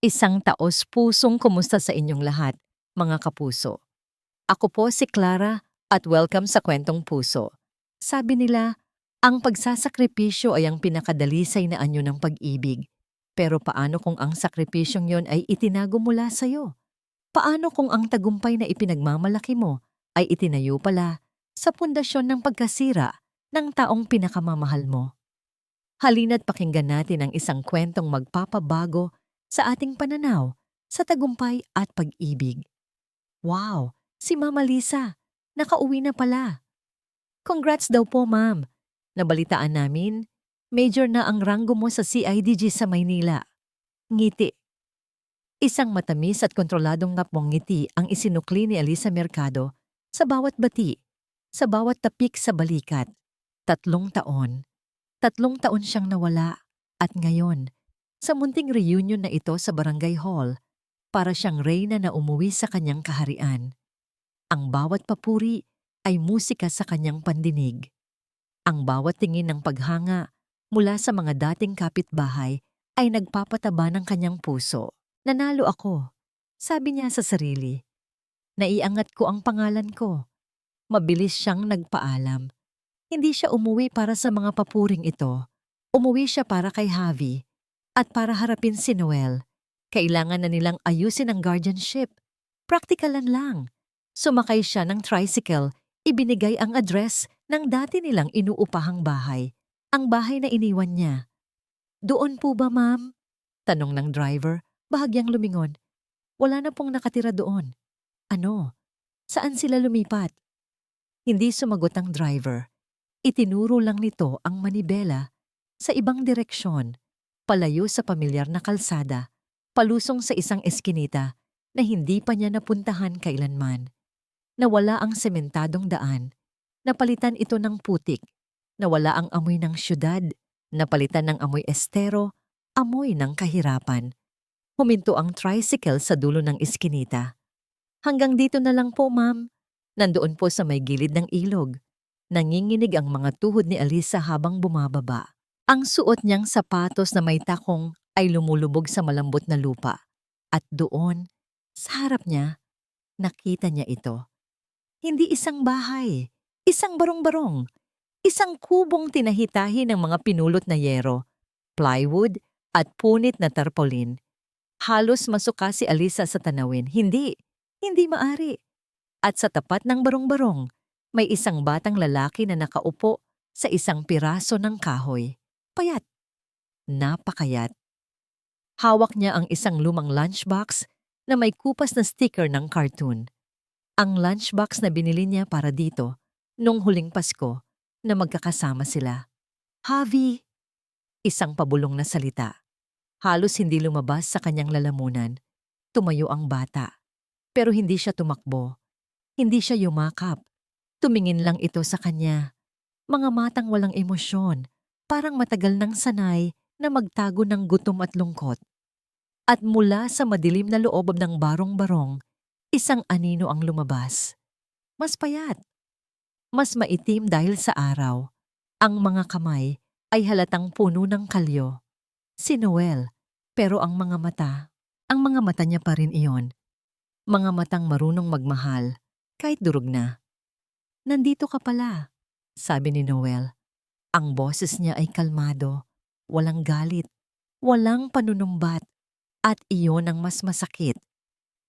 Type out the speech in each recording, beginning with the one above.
Isang taos-pusong kumusta sa inyong lahat, mga kapuso. Ako po si Clara at welcome sa Kwentong Puso. Sabi nila, ang pagsasakripisyo ay ang pinakadalisay na anyo ng pag-ibig. Pero paano kung ang sakripisyong yon ay itinago mula sa'yo? Paano kung ang tagumpay na ipinagmamalaki mo ay itinayo pala sa pundasyon ng pagkasira ng taong pinakamamahal mo? Halina't pakinggan natin ang isang kwentong magpapabago sa ating pananaw sa tagumpay at pag-ibig. Wow! Si Mama Lisa, nakauwi na pala. Congrats daw po, ma'am. Nabalitaan namin, major na ang ranggo mo sa CIDG sa Maynila. Ngiti. Isang matamis at kontroladong ngapmong ngiti ang isinukli ni Alisa Mercado sa bawat bati, sa bawat tapik sa balikat. 3 taon. 3 taon siyang nawala. At ngayon, sa munting reunion na ito sa Barangay Hall, para siyang reyna na umuwi sa kanyang kaharian. Ang bawat papuri ay musika sa kanyang pandinig. Ang bawat tingin ng paghanga mula sa mga dating kapitbahay ay nagpapataba ng kanyang puso. Nanalo ako, sabi niya sa sarili. Naiangat ko ang pangalan ko. Mabilis siyang nagpaalam. Hindi siya umuwi para sa mga papuring ito. Umuwi siya para kay Javi at para harapin si Noel. Kailangan na nilang ayusin ang guardianship. Praktikalan lang. Sumakay siya ng tricycle, ibinigay ang address ng dati nilang inuupahang bahay. Ang bahay na iniwan niya. Doon po ba, ma'am? Tanong ng driver, bahagyang lumingon. Wala na pong nakatira doon. Ano? Saan sila lumipat? Hindi sumagot ang driver. Itinuro lang nito ang manibela sa ibang direksyon, palayo sa pamilyar na kalsada, palusong sa isang eskinita na hindi pa niya napuntahan kailanman. Nawala ang sementadong daan, napalitan ito ng putik, nawala ang amoy ng syudad, napalitan ng amoy estero, amoy ng kahirapan. Huminto ang tricycle sa dulo ng eskinita. Hanggang dito na lang po, ma'am. Nandoon po sa may gilid ng ilog. Nanginginig ang mga tuhod ni Alisa habang bumababa. Ang suot niyang sapatos na may takong ay lumulubog sa malambot na lupa. At doon, sa harap niya, nakita niya ito. Hindi isang bahay, isang barong-barong, isang kubong tinahitahi ng mga pinulot na yero, plywood at punit na tarpaulin. Halos masuka si Alisa sa tanawin. Hindi maari. At sa tapat ng barong-barong, may isang batang lalaki na nakaupo sa isang piraso ng kahoy. Payat. Napakayat. Hawak niya ang isang lumang lunchbox na may kupas na sticker ng cartoon. Ang lunchbox na binili niya para dito nung huling Pasko na magkakasama sila. Javi! Isang pabulong na salita. Halos hindi lumabas sa kanyang lalamunan. Tumayo ang bata. Pero hindi siya tumakbo. Hindi siya yumakap. Tumingin lang ito sa kanya. Mga matang walang emosyon, parang matagal nang sanay na magtago ng gutom at lungkot. At mula sa madilim na loob ng barong-barong, isang anino ang lumabas. Mas payat. Mas maitim dahil sa araw. Ang mga kamay ay halatang puno ng kalyo. Si Noel, pero ang mga mata niya pa rin iyon. Mga matang marunong magmahal, kahit durog na. Nandito ka pala, sabi ni Noel. Ang boses niya ay kalmado, walang galit, walang panunumbat, at iyon ang mas masakit.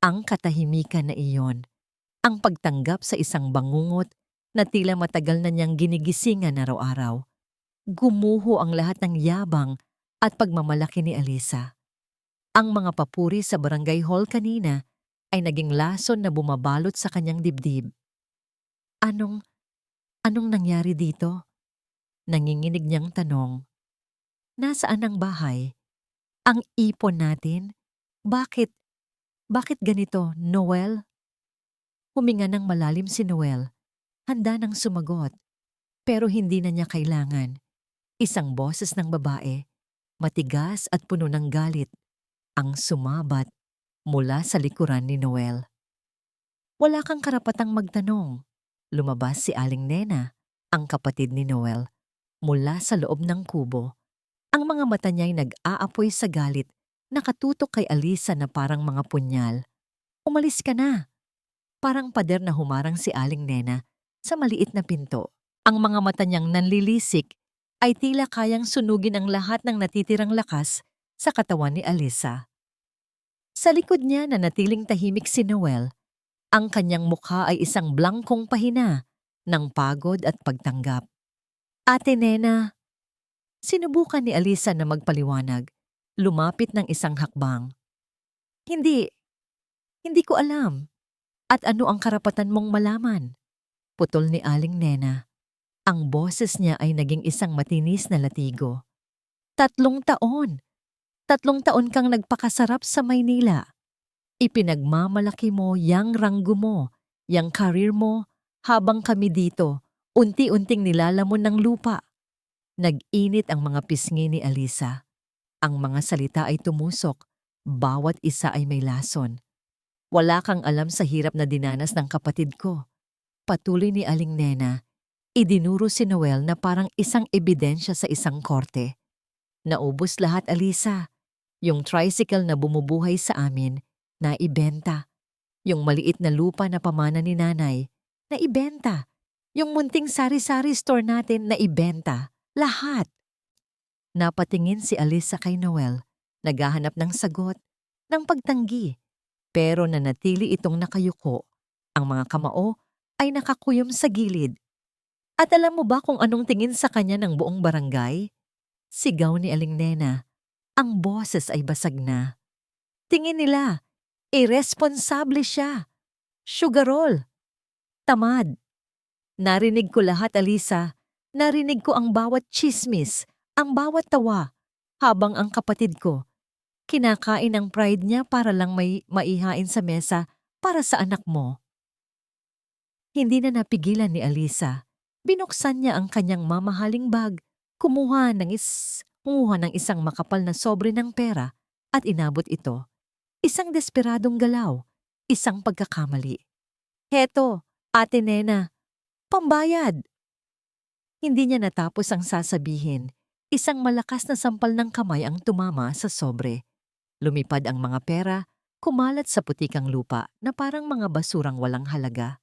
Ang katahimikan na iyon, ang pagtanggap sa isang bangungot na tila matagal na niyang ginigisingan araw-araw. Gumuho ang lahat ng yabang at pagmamalaki ni Alisa. Ang mga papuri sa barangay hall kanina ay naging lason na bumabalot sa kanyang dibdib. Anong nangyari dito? Nanginginig niyang tanong. Nasaan ang bahay? Ang ipon natin? Bakit ganito, Noel? Huminga ng malalim si Noel. Handa nang sumagot. Pero hindi na niya kailangan. Isang boses ng babae, matigas at puno ng galit, ang sumabat mula sa likuran ni Noel. Wala kang karapatang magtanong. Lumabas si Aling Nena, ang kapatid ni Noel, mula sa loob ng kubo. Ang mga mata niya'y nag-aapoy sa galit nakatutok kay Alisa na parang mga punyal. Umalis ka na. Parang pader na humarang si Aling Nena sa maliit na pinto. Ang mga mata niyang nanlilisik ay tila kayang sunugin ang lahat ng natitirang lakas sa katawan ni Alisa. Sa likod niya na natiling tahimik si Noel, ang kanyang mukha ay isang blangkong pahina ng pagod at pagtanggap. Ate Nena, sinubukan ni Alisa na magpaliwanag, lumapit ng isang hakbang. Hindi ko alam. At ano ang karapatan mong malaman? Putol ni Aling Nena. Ang boses niya ay naging isang matinis na latigo. 3 taon. 3 taon kang nagpakasarap sa Maynila. Ipinagmamalaki mo yang ranggo mo, yang career mo, habang kami dito, unti-unting nilalamon ng lupa. Nag-init ang mga pisngi ni Alisa. Ang mga salita ay tumusok, bawat isa ay may lason. Wala kang alam sa hirap na dinanas ng kapatid ko. Patuloy ni Aling Nena, idinuro si Noel na parang isang ebidensya sa isang korte. Naubos lahat, Alisa. Yung tricycle na bumubuhay sa amin, na ibenta. Yung maliit na lupa na pamana ni nanay, na ibenta. Yung munting sari-sari store natin, na ibenta. Lahat. Napatingin si Alisa kay Noel, naghahanap ng sagot, ng pagtanggi. Pero nanatili itong nakayuko. Ang mga kamao ay nakakuyom sa gilid. At alam mo ba kung anong tingin sa kanya ng buong barangay? Sigaw ni Aling Nena. Ang boses ay basag na. Tingin nila, irresponsable siya. Sugarol. Tamad. Narinig ko lahat, Alisa. Narinig ko ang bawat chismis, ang bawat tawa, habang ang kapatid ko kinakain ang pride niya para lang may maihain sa mesa para sa anak mo. Hindi na napigilan ni Alisa. Binuksan niya ang kanyang mamahaling bag, kumuha ng isang makapal na sobre ng pera at inabot ito. Isang desperadong galaw, isang pagkakamali. Heto, Ate Nena, pambayad! Hindi niya natapos ang sasabihin. Isang malakas na sampal ng kamay ang tumama sa sobre. Lumipad ang mga pera, kumalat sa putikang lupa na parang mga basurang walang halaga.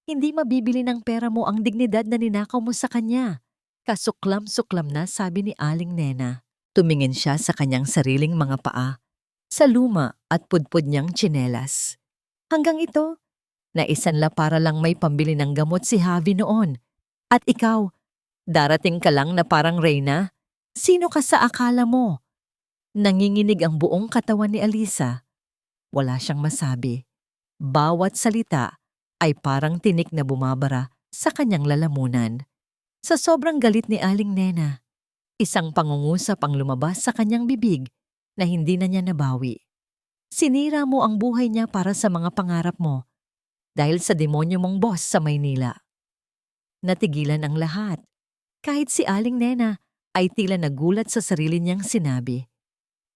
Hindi mabibili ng pera mo ang dignidad na ninakaw mo sa kanya. Kasuklam-suklam na, sabi ni Aling Nena. Tumingin siya sa kanyang sariling mga paa, sa luma at pudpud niyang tsinelas. Hanggang ito, naisanla para lang may pambili ng gamot si Javi noon. At ikaw, darating ka lang na parang reyna? Sino ka sa akala mo? Nanginginig ang buong katawan ni Alisa. Wala siyang masabi. Bawat salita ay parang tinik na bumabara sa kanyang lalamunan. Sa sobrang galit ni Aling Nena, isang pangungusap ang lumabas sa kanyang bibig na hindi na niya nabawi. Sinira mo ang buhay niya para sa mga pangarap mo dahil sa demonyo mong boss sa Maynila. Natigilan ang lahat. Kahit si Aling Nena ay tila nagulat sa sarili niyang sinabi.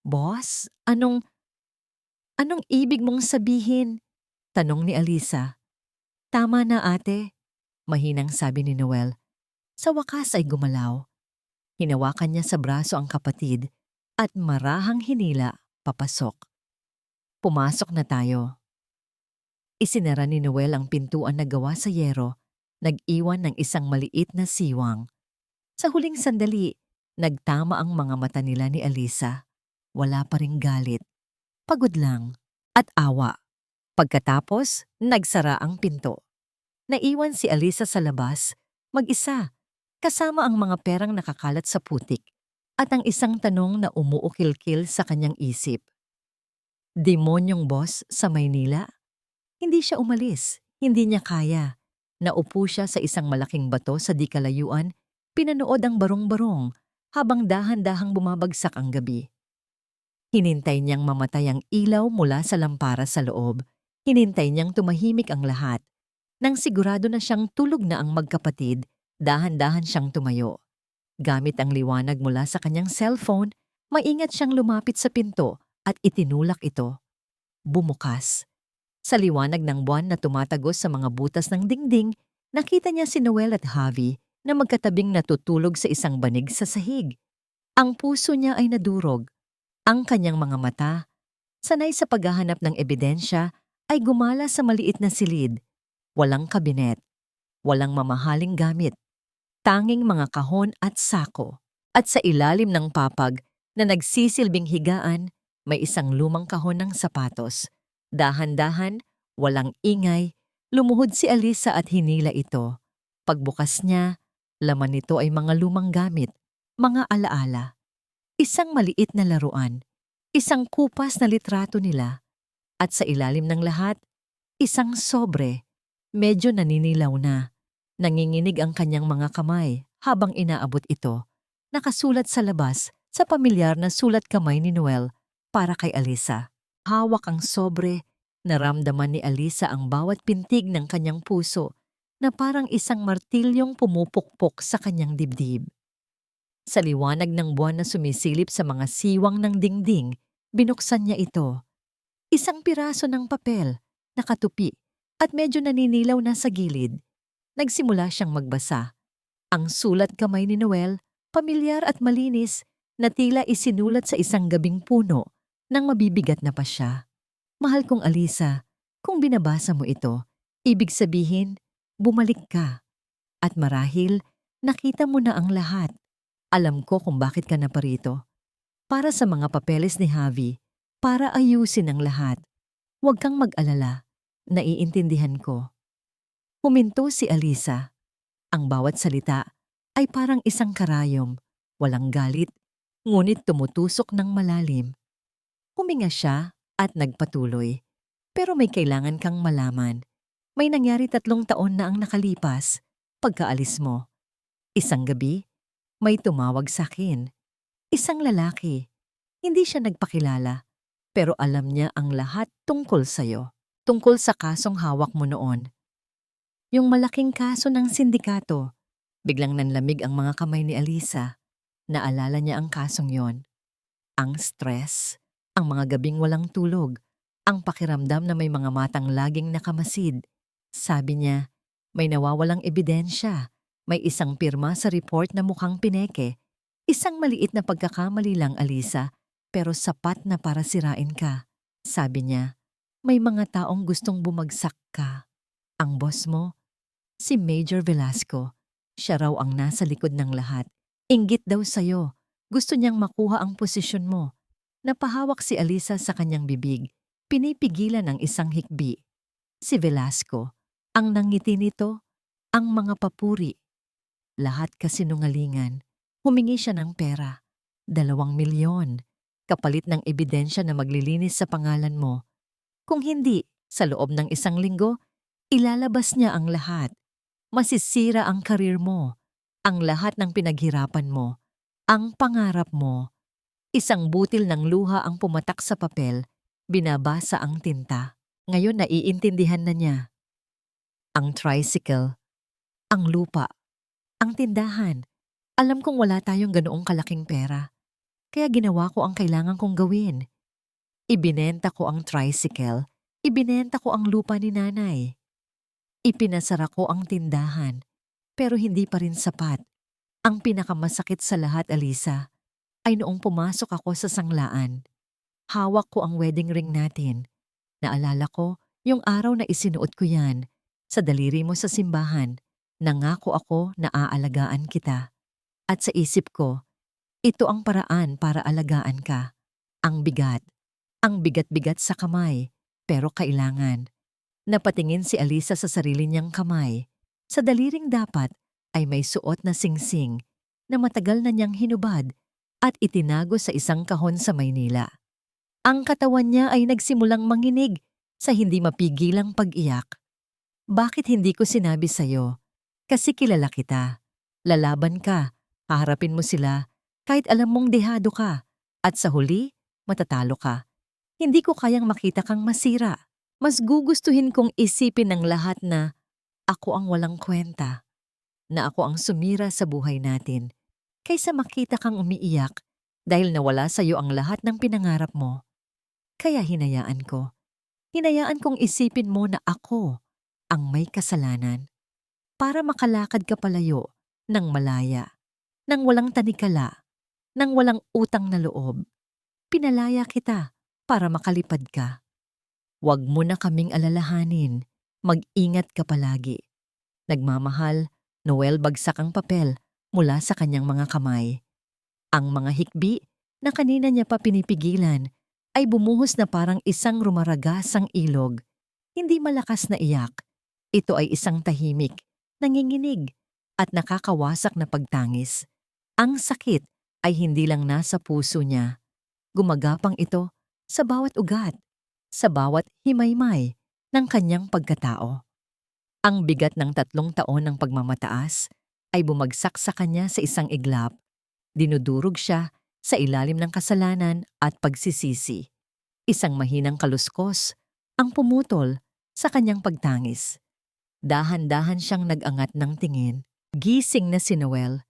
Boss, anong ibig mong sabihin? Tanong ni Alisa. Tama na, ate, mahinang sabi ni Noel. Sa wakas ay gumalaw. Hinawakan niya sa braso ang kapatid at marahang hinila papasok. Pumasok na tayo. Isinara ni Noel ang pintuan na gawa sa yero, nag-iwan ng isang maliit na siwang. Sa huling sandali, nagtama ang mga mata nila ni Alisa. Wala pa ring galit, pagod lang, at awa. Pagkatapos, nagsara ang pinto. Naiwan si Alisa sa labas, mag-isa, kasama ang mga perang nakakalat sa putik, at ang isang tanong na umuukil-kil sa kanyang isip. Demonyong boss sa Maynila? Hindi siya umalis, hindi niya kaya. Naupo siya sa isang malaking bato sa di kalayuan, pinanood ang barong-barong habang dahan-dahang bumabagsak ang gabi. Hinintay niyang mamatay ang ilaw mula sa lampara sa loob. Hinintay niyang tumahimik ang lahat. Nang sigurado na siyang tulog na ang magkapatid, dahan-dahan siyang tumayo. Gamit ang liwanag mula sa kanyang cellphone, maingat siyang lumapit sa pinto at itinulak ito. Bumukas. Sa liwanag ng buwan na tumatagos sa mga butas ng dingding, nakita niya si Noel at Javi na magkatabing natutulog sa isang banig sa sahig. Ang puso niya ay nadurog. Ang kanyang mga mata, sanay sa paghahanap ng ebidensya, ay gumala sa maliit na silid. Walang kabinet, walang mamahaling gamit, tanging mga kahon at sako. At sa ilalim ng papag na nagsisilbing higaan, may isang lumang kahon ng sapatos. Dahan-dahan, walang ingay, lumuhod si Alisa at hinila ito. Pagbukas niya, laman nito ay mga lumang gamit, mga alaala. Isang maliit na laruan, isang kupas na litrato nila, at sa ilalim ng lahat, isang sobre. Medyo naninilaw na. Nanginginig ang kanyang mga kamay habang inaabot ito. Nakasulat sa labas sa pamilyar na sulat kamay ni Noel para kay Alisa. Hawak ang sobre, naramdaman ni Alisa ang bawat pintig ng kanyang puso na parang isang martilyong pumupukpok sa kanyang dibdib. Sa liwanag ng buwan na sumisilip sa mga siwang ng dingding, binuksan niya ito. Isang piraso ng papel, nakatupi, at medyo naninilaw na sa gilid. Nagsimula siyang magbasa. Ang sulat kamay ni Noel, pamilyar at malinis, na tila isinulat sa isang gabing puno nang mabibigat na pa siya. Mahal kong Alisa, kung binabasa mo ito, ibig sabihin, bumalik ka. At marahil, nakita mo na ang lahat. Alam ko kung bakit ka naparito. Para sa mga papeles ni Javi, para ayusin ang lahat. Huwag kang mag-alala, naiintindihan ko. Huminto si Alisa. Ang bawat salita ay parang isang karayom, walang galit, ngunit tumutusok ng malalim. Huminga siya at nagpatuloy. Pero may kailangan kang malaman. May nangyari 3 taon na ang nakalipas pagkaalis mo. Isang gabi, may tumawag sa akin. Isang lalaki. Hindi siya nagpakilala, pero alam niya ang lahat tungkol sa'yo. Tungkol sa kasong hawak mo noon. Yung malaking kaso ng sindikato. Biglang nanlamig ang mga kamay ni Alisa. Naalala niya ang kasong yon. Ang stress, ang mga gabing walang tulog, ang pakiramdam na may mga matang laging nakamasid. Sabi niya, may nawawalang ebidensya. May isang pirma sa report na mukhang pineke. Isang maliit na pagkakamali lang, Alisa, pero sapat na para sirain ka. Sabi niya, may mga taong gustong bumagsak ka. Ang boss mo, si Major Velasco, siya raw ang nasa likod ng lahat. Inggit daw sa'yo. Gusto niyang makuha ang posisyon mo. Napahawak si Alisa sa kanyang bibig. Pinipigilan ang isang hikbi. Si Velasco, ang nangiti nito, ang mga papuri. Lahat kasinungalingan. Humingi siya ng pera. 2 milyon. Kapalit ng ebidensya na maglilinis sa pangalan mo. Kung hindi, sa loob ng 1 linggo, ilalabas niya ang lahat. Masisira ang karir mo, ang lahat ng pinaghirapan mo, ang pangarap mo. Isang butil ng luha ang pumatak sa papel, binabasa ang tinta. Ngayon naiintindihan na niya. Ang tricycle, ang lupa, ang tindahan. Alam kong wala tayong ganoong kalaking pera. Kaya ginawa ko ang kailangan kong gawin. Ibinenta ko ang tricycle, ibinenta ko ang lupa ni nanay. Ipinasara ko ang tindahan, pero hindi pa rin sapat. Ang pinakamasakit sa lahat, Alisa, ay noong pumasok ako sa sanglaan. Hawak ko ang wedding ring natin. Naalala ko yung araw na isinuot ko yan. Sa daliri mo sa simbahan, nangako ako na aalagaan kita. At sa isip ko, ito ang paraan para alagaan ka. Ang bigat-bigat sa kamay, pero kailangan. Napatingin si Alisa sa sarili niyang kamay. Sa daliring dapat ay may suot na singsing na matagal na niyang hinubad at itinago sa isang kahon sa Maynila. Ang katawan niya ay nagsimulang manginig sa hindi mapigilang pag-iyak. Bakit hindi ko sinabi sa'yo? Kasi kilala kita. Lalaban ka, haharapin mo sila, kahit alam mong dehado ka. At sa huli, matatalo ka. Hindi ko kayang makita kang masira. Mas gugustuhin kong isipin ng lahat na ako ang walang kwenta, na ako ang sumira sa buhay natin, kaysa makita kang umiiyak dahil nawala sa iyo ang lahat ng pinangarap mo. Kaya hinayaan ko. Hinayaan kong isipin mo na ako ang may kasalanan para makalakad ka palayo ng malaya, ng walang tanikala, ng walang utang na loob. Pinalaya kita para makalipad ka. Huwag mo na kaming alalahanin. Mag-ingat ka palagi. Nagmamahal, Noel. Bagsak ang papel mula sa kanyang mga kamay. Ang mga hikbi na kanina niya pa pinipigilan ay bumuhos na parang isang rumaragasang ilog. Hindi malakas na iyak. Ito ay isang tahimik, nanginginig, at nakakawasak na pagtangis. Ang sakit ay hindi lang nasa puso niya. Gumagapang ito sa bawat ugat, sa bawat himaymay ng kanyang pagkatao. Ang bigat ng 3 taon ng pagmamataas ay bumagsak sa kanya sa isang iglap. Dinudurog siya sa ilalim ng kasalanan at pagsisisi. Isang mahinang kaluskos ang pumutol sa kanyang pagtangis. Dahan-dahan siyang nag-angat ng tingin. Gising na si Noel.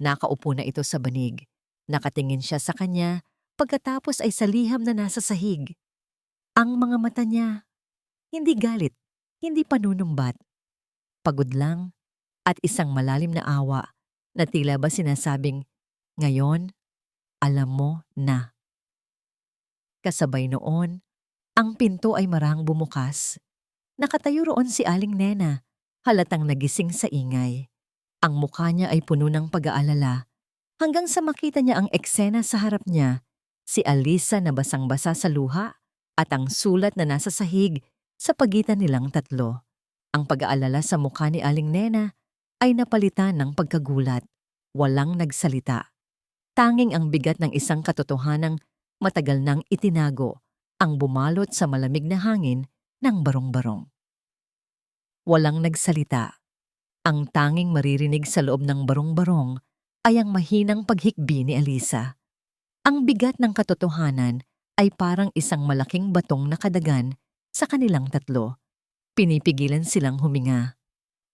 Nakaupo na ito sa banig. Nakatingin siya sa kanya, pagkatapos ay saliham na nasa sahig. Ang mga mata niya, hindi galit, hindi panunumbat. Pagod lang at isang malalim na awa na tila ba sinasabing, ngayon, alam mo na. Kasabay noon, ang pinto ay marahang bumukas. Nakatayo roon si Aling Nena, halatang nagising sa ingay. Ang mukha niya ay puno ng pag-aalala, hanggang sa makita niya ang eksena sa harap niya, si Alisa na basang-basa sa luha at ang sulat na nasa sahig sa pagitan nilang tatlo. Ang pag-aalala sa mukha ni Aling Nena ay napalitan ng pagkagulat. Walang nagsalita. Tanging ang bigat ng isang katotohanang matagal nang itinago ang bumalot sa malamig na hangin ng barong-barong. Walang nagsalita. Ang tanging maririnig sa loob ng barong-barong ay ang mahinang paghikbi ni Alisa. Ang bigat ng katotohanan ay parang isang malaking batong nakadagan sa kanilang tatlo. Pinipigilan silang huminga.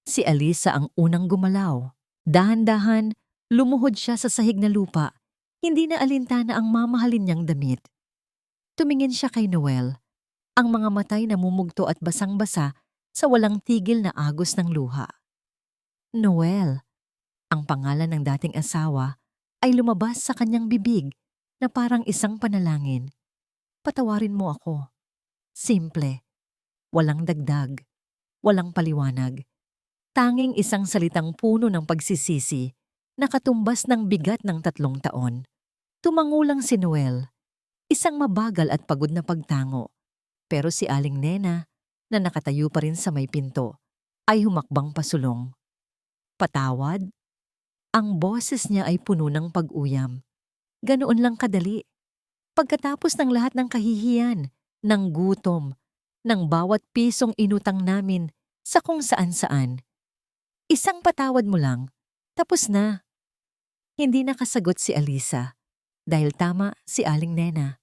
Si Alisa ang unang gumalaw. Dahan-dahan, lumuhod siya sa sahig na lupa. Hindi na alintana ang mamahalin niyang damit. Tumingin siya kay Noel. Ang mga matay namumugto at basang-basa sa walang tigil na agos ng luha. Noel, ang pangalan ng dating asawa, ay lumabas sa kanyang bibig na parang isang panalangin. Patawarin mo ako. Simple. Walang dagdag. Walang paliwanag. Tanging isang salitang puno ng pagsisisi na katumbas ng bigat ng 3 taon. Tumangulang si Noel, isang mabagal at pagod na pagtango. Pero si Aling Nena, na nakatayo pa rin sa may pinto, ay humakbang pasulong. Patawad? Ang boses niya ay puno ng pag-uyam. Ganoon lang kadali. Pagkatapos ng lahat ng kahihiyan, ng gutom, ng bawat pisong inutang namin sa kung saan-saan. Isang patawad mo lang, tapos na. Hindi nakasagot si Alisa, dahil tama si Aling Nena.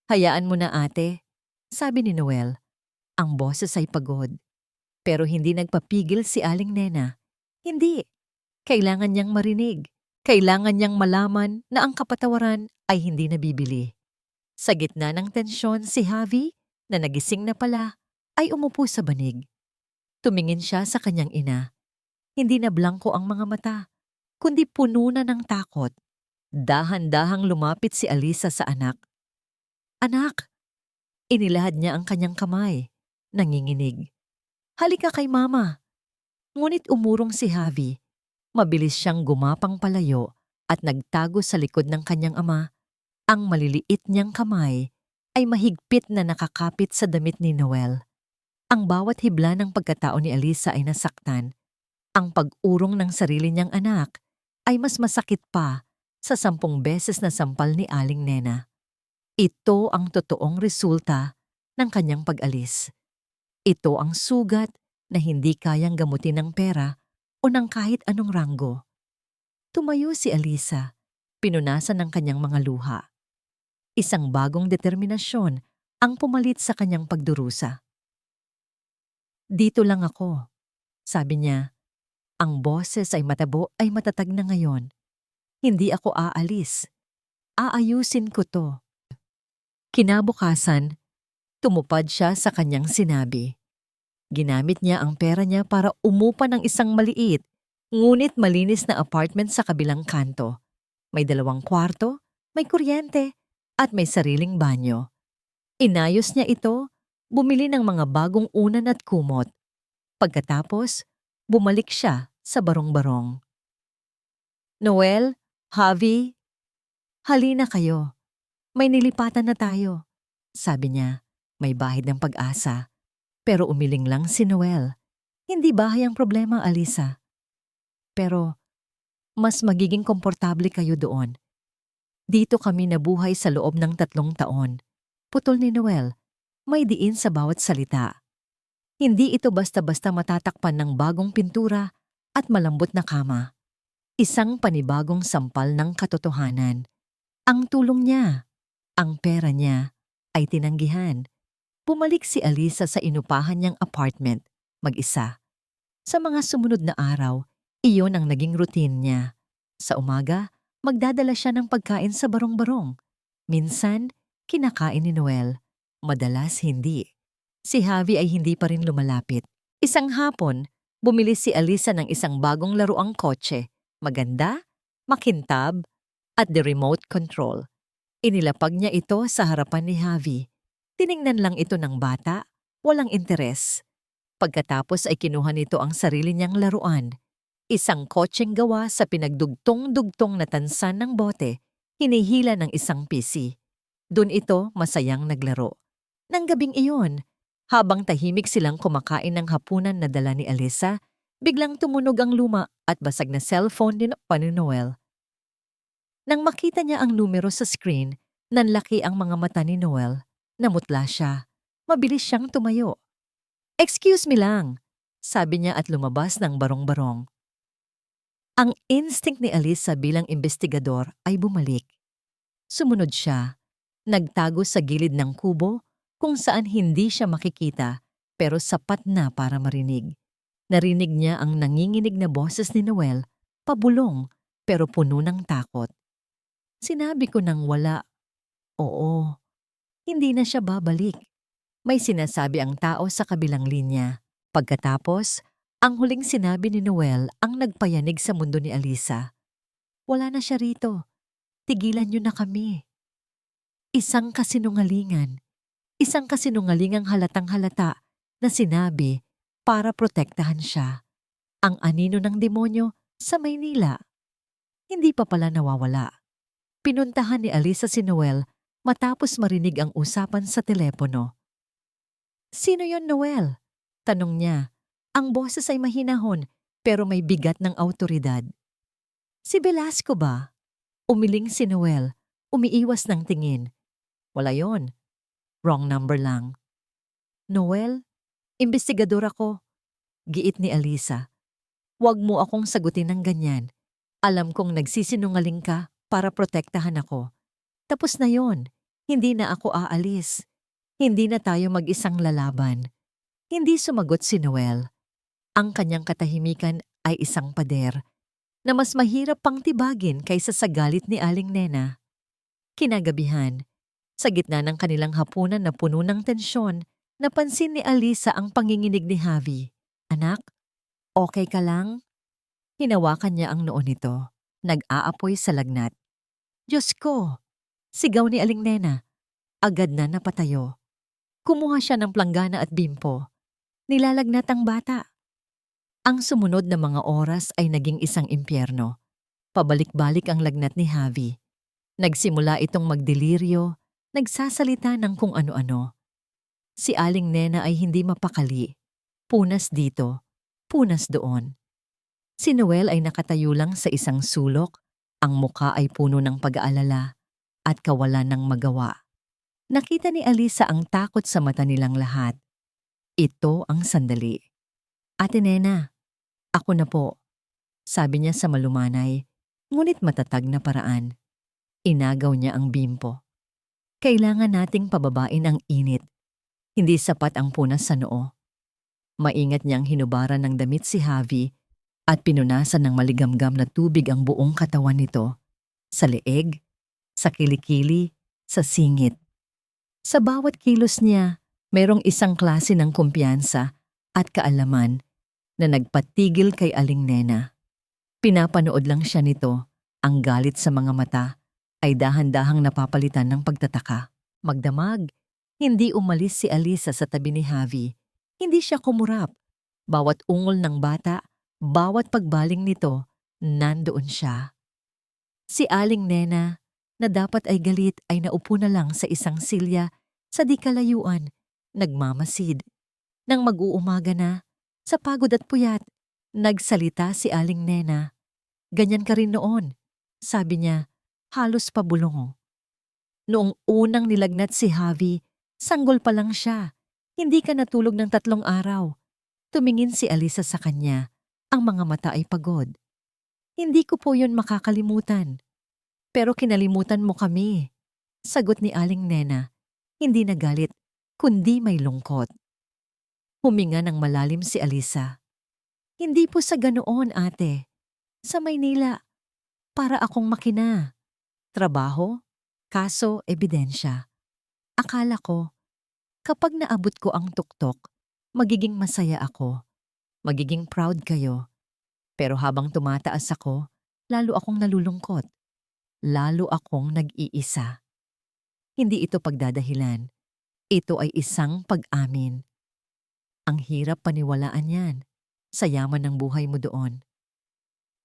Hayaan mo na ate, sabi ni Noel. Ang boses ay pagod. Pero hindi nagpapigil si Aling Nena. Hindi. Kailangan niyang marinig. Kailangan niyang malaman na ang kapatawaran ay hindi nabibili. Sa gitna ng tensyon, si Javi, na nagising na pala, ay umupo sa banig. Tumingin siya sa kanyang ina. Hindi na blangko ang mga mata, kundi puno na ng takot. Dahan-dahang lumapit si Alisa sa anak. Anak! Inilahad niya ang kanyang kamay, nanginginig. Halika kay mama. Ngunit umurong si Javi. Mabilis siyang gumapang palayo at nagtago sa likod ng kanyang ama. Ang maliliit niyang kamay ay mahigpit na nakakapit sa damit ni Noel. Ang bawat hibla ng pagkatao ni Alisa ay nasaktan. Ang pag-urong ng sarili niyang anak ay mas masakit pa sa 10 beses na sampal ni Aling Nena. Ito ang totoong resulta ng kanyang pag-alis. Ito ang sugat na hindi kayang gamutin ng pera o ng kahit anong ranggo. Tumayo si Alisa, pinunasan ng kanyang mga luha. Isang bagong determinasyon ang pumalit sa kanyang pagdurusa. Dito lang ako, sabi niya. Ang boses ay matabo ay matatag na ngayon. Hindi ako aalis. Aayusin ko to. Kinabukasan, tumupad siya sa kanyang sinabi. Ginamit niya ang pera niya para umupa ng isang maliit, ngunit malinis na apartment sa kabilang kanto. May 2 kwarto, may kuryente, at may sariling banyo. Inayos niya ito, bumili ng mga bagong unan at kumot. Pagkatapos, bumalik siya sa barong-barong. Noel, Javi, halina kayo. May nilipatan na tayo. Sabi niya, may bahid ng pag-asa. Pero umiling lang si Noel. Hindi bahay ang problema, Alisa. Pero mas magiging komportable kayo doon. Dito kami nabuhay sa loob ng 3 taon. Putol ni Noel, may diin sa bawat salita. Hindi ito basta-basta matatakpan ng bagong pintura at malambot na kama. Isang panibagong sampal ng katotohanan. Ang tulong niya, ang pera niya, ay tinanggihan. Bumalik si Alisa sa inupahan niyang apartment, mag-isa. Sa mga sumunod na araw, iyon ang naging routine niya. Sa umaga, magdadala siya ng pagkain sa barong-barong. Minsan, kinakain ni Noel. Madalas hindi. Si Javi ay hindi pa rin lumalapit. Isang hapon, bumili si Alisa ng isang bagong laruang kotse. Maganda, makintab, at the remote control. Inilapag niya ito sa harapan ni Javi. Tiningnan lang ito ng bata, walang interes. Pagkatapos ay kinuha nito ang sarili niyang laruan. Isang kotseng gawa sa pinagdugtong-dugtong na tansan ng bote, hinihila ng isang PC. Doon ito masayang naglaro. Nang gabing iyon, habang tahimik silang kumakain ng hapunan na dala ni Alisa, biglang tumunog ang luma at basag na cellphone ni Noel. Nang makita niya ang numero sa screen, nanlaki ang mga mata ni Noel. Namutla siya. Mabilis siyang tumayo. "Excuse me lang," sabi niya at lumabas ng barong-barong. Ang instinct ni Alisa bilang investigador ay bumalik. Sumunod siya. Nagtago sa gilid ng kubo kung saan hindi siya makikita pero sapat na para marinig. Narinig niya ang nanginginig na boses ni Noel, pabulong pero puno ng takot. Sinabi ko nang wala. Oo, hindi na siya babalik. May sinasabi ang tao sa kabilang linya. Pagkatapos, ang huling sinabi ni Noel ang nagpayanig sa mundo ni Alisa. Wala na siya rito. Tigilan niyo na kami. Isang kasinungalingan. Isang kasinungalingang halatang-halata na sinabi para protektahan siya. Ang anino ng demonyo sa Maynila. Hindi pa pala nawawala. Pinuntahan ni Alisa si Noel matapos marinig ang usapan sa telepono. "Sino yon, Noel?" tanong niya. Ang boses ay mahinahon pero may bigat ng awtoridad. "Si Velasco ba?" Umiling si Noel, umiiwas ng tingin. "Wala yon. Wrong number lang." "Noel, investigador ako," giit ni Alisa. "Huwag mo akong sagutin ng ganyan. Alam kong nagsisinungaling ka para protektahan ako. Tapos na yon. Hindi na ako aalis. Hindi na tayo mag-isang lalaban." Hindi sumagot si Noel. Ang kanyang katahimikan ay isang pader na mas mahirap pang tibagin kaysa sa galit ni Aling Nena. Kinagabihan, sa gitna ng kanilang hapunan na puno ng tensyon, napansin ni Alisa ang panginginig ni Javi. "Anak, okay ka lang?" Hinawakan niya ang noo nito. Nag-aapoy sa lagnat. "Diyos ko!" Sigaw ni Aling Nena. Agad na napatayo. Kumuha siya ng planggana at bimpo. Nilalagnat ang bata. Ang sumunod na mga oras ay naging isang impyerno. Pabalik-balik ang lagnat ni Javi. Nagsimula itong magdeliryo, nagsasalita ng kung ano-ano. Si Aling Nena ay hindi mapakali. Punas dito, punas doon. Si Noel ay nakatayo lang sa isang sulok, ang muka ay puno ng pag-aalala at kawalan ng magawa. Nakita ni Alisa ang takot sa mata nilang lahat. Ito ang sandali. "Ate Nena, ako na po," sabi niya sa malumanay, ngunit matatag na paraan. Inagaw niya ang bimpo. "Kailangan nating pababain ang init. Hindi sapat ang punas sa noo." Maingat niyang hinubaran ng damit si Javi at pinunasan ng maligamgam na tubig ang buong katawan nito. Sa leeg, sa kilikili, sa singit. Sa bawat kilos niya, mayroong isang klase ng kumpiyansa at kaalaman na nagpatigil kay Aling Nena. Pinapanood lang siya nito, ang galit sa mga mata, ay dahan-dahang napapalitan ng pagtataka. Magdamag, hindi umalis si Alisa sa tabi ni Javi. Hindi siya kumurap. Bawat ungol ng bata, bawat pagbaling nito, nandoon siya. Si Aling Nena, na dapat ay galit, ay naupo na lang sa isang silya sa di kalayuan, nagmamasid. Nang mag-uumaga na, sa pagod at puyat, nagsalita si Aling Nena. Ganyan ka rin noon, sabi niya, halos pabulong. Noong unang nilagnat si Javi, sanggol pa lang siya. Hindi ka natulog ng 3 araw. Tumingin si Alisa sa kanya. Ang mga mata ay pagod. Hindi ko po yun makakalimutan. Pero kinalimutan mo kami. Sagot ni Aling Nena. Hindi nagalit, kundi may lungkot. Huminga ng malalim si Alisa. Hindi po sa ganoon, ate. Sa Maynila, para akong makina. Trabaho, kaso, ebidensya. Akala ko, kapag naabot ko ang tuktok, magiging masaya ako. Magiging proud kayo. Pero habang tumataas ako, lalo akong nalulungkot. Lalo akong nag-iisa. Hindi ito pagdadahilan. Ito ay isang pag-amin. Ang hirap paniwalaan yan sa yaman ng buhay mo doon.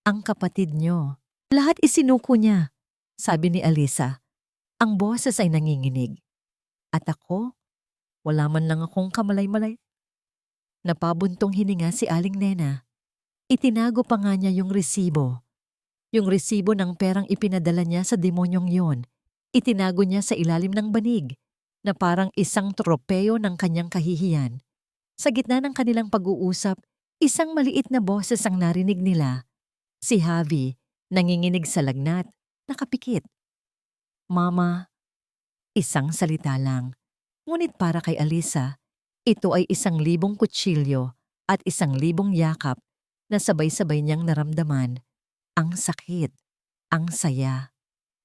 Ang kapatid nyo, lahat isinuko niya, sabi ni Alisa. Ang boses ay nanginginig. At ako, wala man lang akong kamalay-malay. Napabuntong hininga si Aling Nena. Itinago pa nga niya yung resibo. Yung resibo ng perang ipinadala niya sa demonyong yon. Itinago niya sa ilalim ng banig na parang isang tropeo ng kanyang kahihiyan. Sa gitna ng kanilang pag-uusap, isang maliit na boses ang narinig nila. Si Javi, nanginginig sa lagnat, nakapikit. Mama, isang salita lang. Ngunit para kay Alisa, ito ay 1,000 kutsilyo at 1,000 yakap na sabay-sabay niyang naramdaman. Ang sakit, ang saya.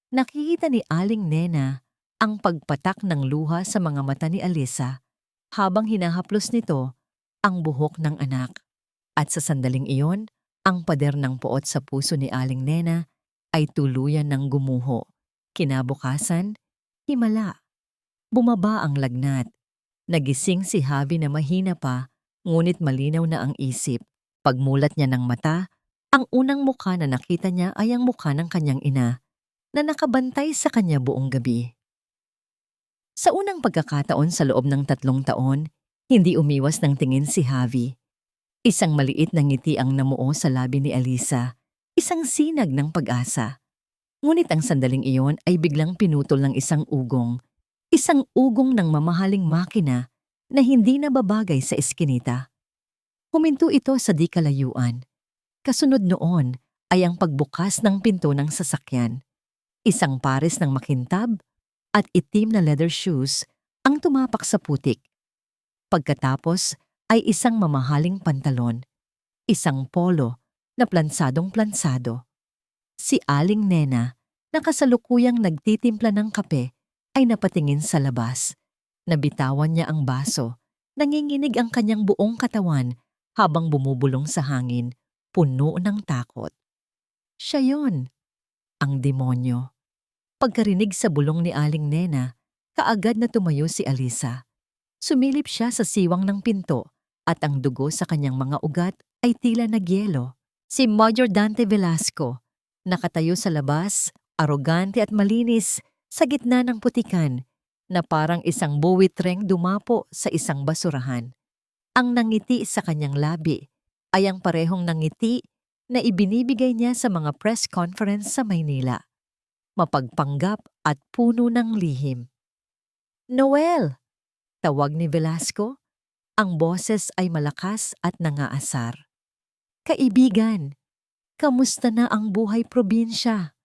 Nakikita ni Aling Nena ang pagpatak ng luha sa mga mata ni Alisa habang hinahaplos nito ang buhok ng anak. At sa sandaling iyon, ang pader ng puot sa puso ni Aling Nena ay tuluyan ng gumuho. Kinabukasan, himala. Bumaba ang lagnat. Nagising si Javi na mahina pa, ngunit malinaw na ang isip. Pagmulat niya ng mata, ang unang mukha na nakita niya ay ang mukha ng kanyang ina, na nakabantay sa kanya buong gabi. Sa unang pagkakataon sa loob ng 3 taon, hindi umiwas ng tingin si Javi. Isang maliit na ngiti ang namuo sa labi ni Alisa, isang sinag ng pag-asa. Ngunit ang sandaling iyon ay biglang pinutol ng isang ugong ng mamahaling makina na hindi nababagay sa eskinita. Huminto ito sa di kalayuan. Kasunod noon ay ang pagbukas ng pinto ng sasakyan. Isang pares ng makintab at itim na leather shoes ang tumapak sa putik. Pagkatapos ay isang mamahaling pantalon, isang polo na plansadong-plansado. Si Aling Nena, na kasalukuyang nagtitimpla ng kape, ay napatingin sa labas. Nabitawan niya ang baso, nanginginig ang kanyang buong katawan habang bumubulong sa hangin, puno ng takot. Siya yon, ang demonyo. Pagkarinig sa bulong ni Aling Nena, kaagad na tumayo si Alisa. Sumilip siya sa siwang ng pinto at ang dugo sa kanyang mga ugat ay tila nagyelo. Si Major Dante Velasco, nakatayo sa labas, arogante at malinis sa gitna ng putikan na parang isang buwitreng dumapo sa isang basurahan. Ang nangiti sa kanyang labi ay ang parehong nangiti na ibinibigay niya sa mga press conference sa Maynila. Mapagpanggap at puno ng lihim. Noel! Tawag ni Velasco. Ang boses ay malakas at nangaasar. Kaibigan, kamusta na ang buhay probinsya?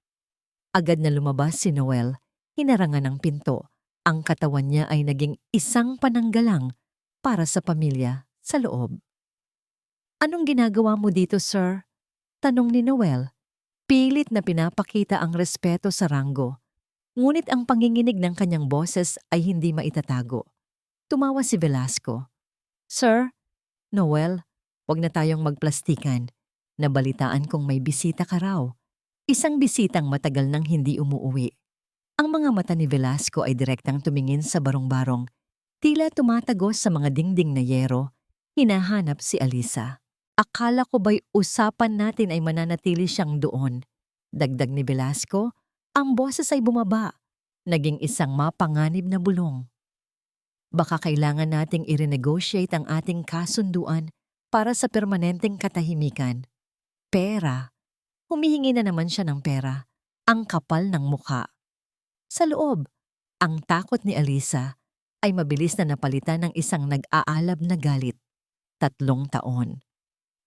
Agad na lumabas si Noel, hinarangan ng pinto. Ang katawan niya ay naging isang pananggalang para sa pamilya sa loob. Anong ginagawa mo dito, sir? Tanong ni Noel. Pilit na pinapakita ang respeto sa ranggo. Ngunit ang panginginig ng kanyang boses ay hindi maitatago. Tumawa si Velasco. Sir, Noel, wag na tayong magplastikan. Nabalitaan kong may bisita ka raw. Isang bisitang matagal nang hindi umuuwi. Ang mga mata ni Velasco ay direktang tumingin sa barong-barong, tila tumatagos sa mga dingding na yero. Hinahanap si Alisa. Akala ko ba'y usapan natin ay mananatili siyang doon? Dagdag ni Velasco, ang boses ay bumaba, naging isang mapanganib na bulong. Baka kailangan nating i-renegotiate ang ating kasunduan para sa permanenteng katahimikan. Pera. Humihingi na naman siya ng pera. Ang kapal ng mukha. Sa loob, ang takot ni Alisa ay mabilis na napalitan ng isang nag-aalab na galit. 3 taon.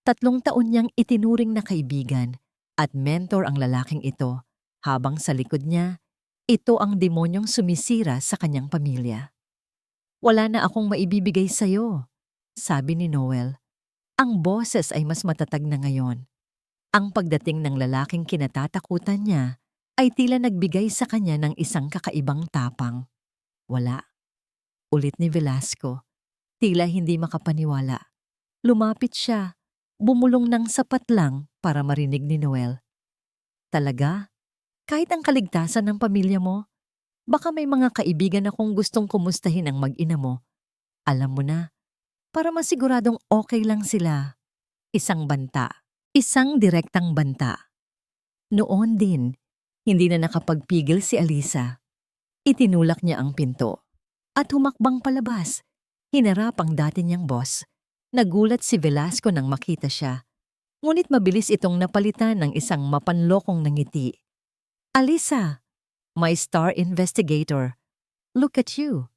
3 taon niyang itinuring na kaibigan at mentor ang lalaking ito, habang sa likod niya, ito ang demonyong sumisira sa kanyang pamilya. Wala na akong maibibigay sa'yo, sabi ni Noel. Ang boses ay mas matatag na ngayon. Ang pagdating ng lalaking kinatatakutan niya ay tila nagbigay sa kanya ng isang kakaibang tapang. Wala. Ulit ni Velasco. Tila hindi makapaniwala. Lumapit siya. Bumulong ng sapat lang para marinig ni Noel. Talaga? Kahit ang kaligtasan ng pamilya mo? Baka may mga kaibigan akong gustong kumustahin ang mag-ina mo. Alam mo na, para masiguradong okay lang sila. Isang banta. Isang direktang banta. Noon din, hindi na nakapagpigil si Alisa. Itinulak niya ang pinto. At humakbang palabas. Hinarap ang dati niyang boss. Nagulat si Velasco nang makita siya. Ngunit mabilis itong napalitan ng isang mapanlokong ngiti. Alisa, my star investigator. Look at you.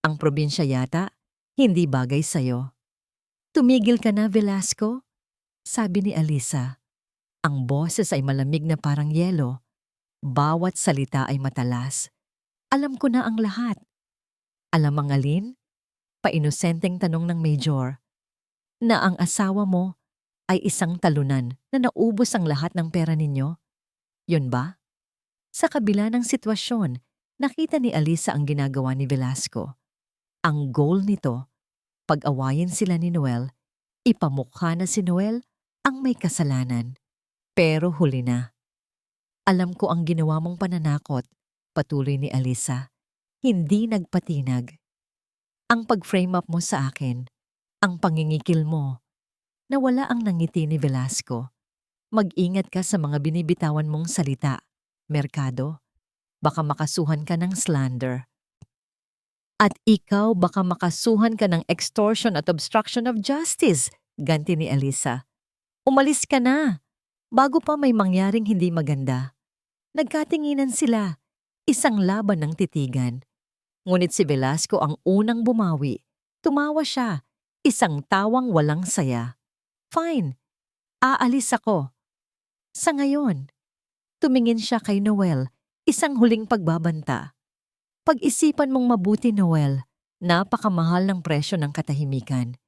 Ang probinsya yata, hindi bagay sa'yo. Tumigil ka na, Velasco, sabi ni Alisa. Ang boses ay malamig na parang yelo. Bawat salita ay matalas. Alam ko na ang lahat. Alam ang alin? Painosenteng tanong ng Major. Na ang asawa mo ay isang talunan na naubos ang lahat ng pera ninyo? Yun ba? Sa kabila ng sitwasyon, nakita ni Alisa ang ginagawa ni Velasco. Ang goal nito, pag-awayin sila ni Noel, ipamukha na si Noel ang may kasalanan. Pero huli na. Alam ko ang ginawa mong pananakot, patuloy ni Alisa. Hindi nagpatinag. Ang pag-frame up mo sa akin, ang pangingikil mo. Nawala ang nangiti ni Velasco. Mag-ingat ka sa mga binibitawan mong salita, Merkado. Baka makasuhan ka ng slander. At ikaw baka makasuhan ka ng extortion at obstruction of justice, ganti ni Alisa. Umalis ka na, bago pa may mangyaring hindi maganda. Nagkatinginan sila, isang laban ng titigan. Ngunit si Velasco ang unang bumawi. Tumawa siya, isang tawang walang saya. Fine, aalis ako. Sa ngayon, tumingin siya kay Noel, isang huling pagbabanta. Pag-isipan mong mabuti, Noel, napakamahal ng presyo ng katahimikan.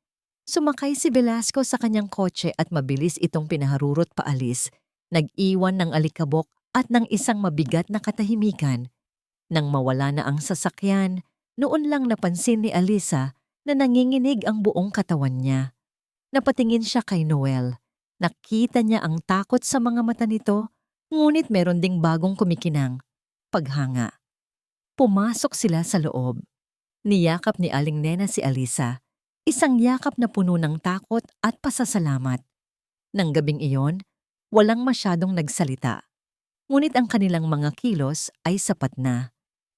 Sumakay si Velasco sa kanyang kotse at mabilis itong pinaharurot paalis, nag-iwan ng alikabok at ng isang mabigat na katahimikan. Nang mawala na ang sasakyan, noon lang napansin ni Alisa na nanginginig ang buong katawan niya. Napatingin siya kay Noel. Nakita niya ang takot sa mga mata nito, ngunit meron ding bagong kumikinang, paghanga. Pumasok sila sa loob. Niyakap ni Aling Nena si Alisa, isang yakap na puno ng takot at pasasalamat. Nang gabing iyon, walang masyadong nagsalita. Ngunit ang kanilang mga kilos ay sapat na.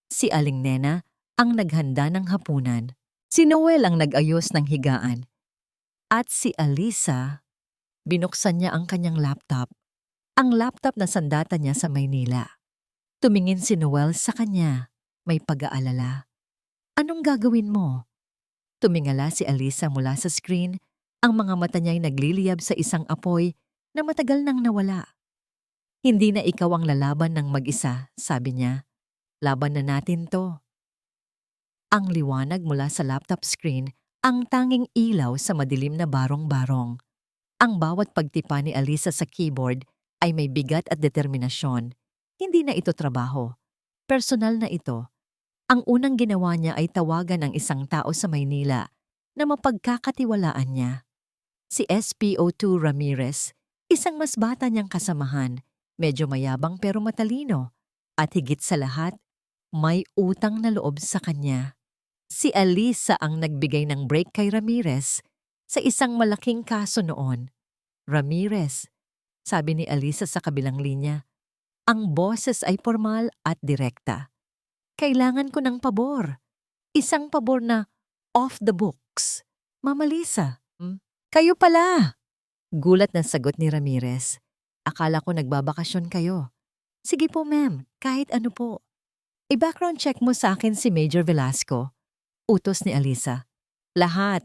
Si Aling Nena ang naghanda ng hapunan. Si Noel ang nag-ayos ng higaan. At si Alisa, binuksan niya ang kanyang laptop. Ang laptop na sandata niya sa Maynila. Tumingin si Noel sa kanya, may pag-aalala. Anong gagawin mo? Tumingala si Alisa mula sa screen, ang mga mata niya'y nagliliyab sa isang apoy na matagal nang nawala. Hindi na ikaw ang lalaban ng mag-isa, sabi niya. Laban na natin to. Ang liwanag mula sa laptop screen, ang tanging ilaw sa madilim na barong-barong. Ang bawat pagtipa ni Alisa sa keyboard ay may bigat at determinasyon. Hindi na ito trabaho. Personal na ito. Ang unang ginawa niya ay tawagan ang isang tao sa Maynila na mapagkakatiwalaan niya. Si SPO2 Ramirez, isang mas bata niyang kasamahan, medyo mayabang pero matalino, at higit sa lahat, May utang na loob sa kanya. Si Alisa ang nagbigay ng break kay Ramirez sa isang malaking kaso noon. Ramirez, sabi ni Alisa sa kabilang linya, ang boses ay formal at direkta. Kailangan ko ng pabor. Isang pabor na off the books. Mama Lisa, kayo pala. Gulat na sagot ni Ramirez. Akala ko nagbabakasyon kayo. Sige po ma'am, kahit ano po. I-background check mo sa akin si Major Velasco. Utos ni Alisa. Lahat.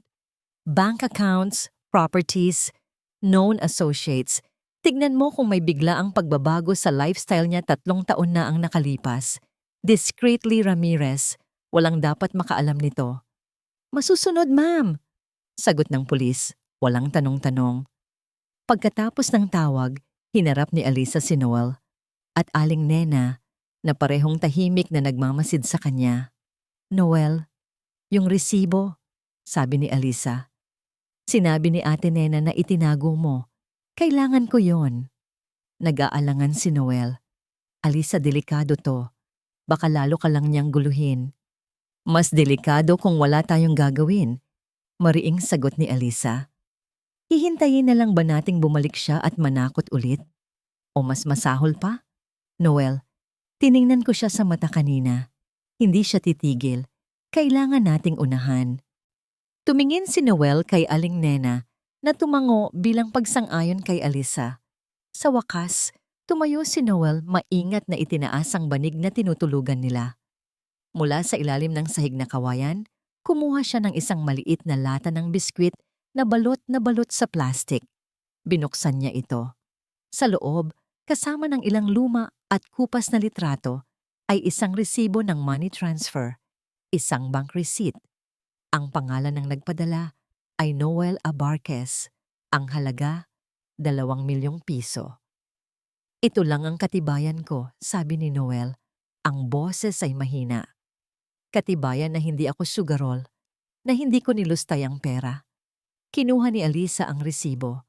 Bank accounts, properties, known associates. Tignan mo kung may bigla ang pagbabago sa lifestyle niya 3 taon na ang nakalipas. Discreetly Ramirez, walang dapat makaalam nito. Masusunod ma'am, sagot ng pulis, walang tanong-tanong. Pagkatapos ng tawag, hinarap ni Alisa si Noel at Aling Nena na parehong tahimik na nagmamasid sa kanya. Noel, yung resibo, sabi ni Alisa. Sinabi ni Ate Nena na itinago mo. Kailangan ko yon. Nag-aalangan si Noel. Alisa, delikado to. Baka lalo ka lang niyang guluhin. Mas delikado kung wala tayong gagawin, mariing sagot ni Alisa. Hihintayin na lang ba nating bumalik siya at manakot ulit? O mas masahol pa? Noel, tiningnan ko siya sa mata kanina. Hindi siya titigil. Kailangan nating unahan. Tumingin si Noel kay Aling Nena na tumango bilang pagsang-ayon kay Alisa. Sa wakas, tumayo si Noel maingat na itinaas ang banig na tinutulugan nila. Mula sa ilalim ng sahig na kawayan, kumuha siya ng isang maliit na lata ng biskwit na balot sa plastik. Binuksan niya ito. Sa loob, kasama ng ilang luma at kupas na litrato, ay isang resibo ng money transfer, isang bank receipt. Ang pangalan ng nagpadala ay Noel Abarquez. Ang halaga, 2 milyong piso. Ito lang ang katibayan ko, sabi ni Noel. Ang boses ay mahina. Katibayan na hindi ako sugarol, na hindi ko nilustay ang pera. Kinuha ni Alisa ang resibo.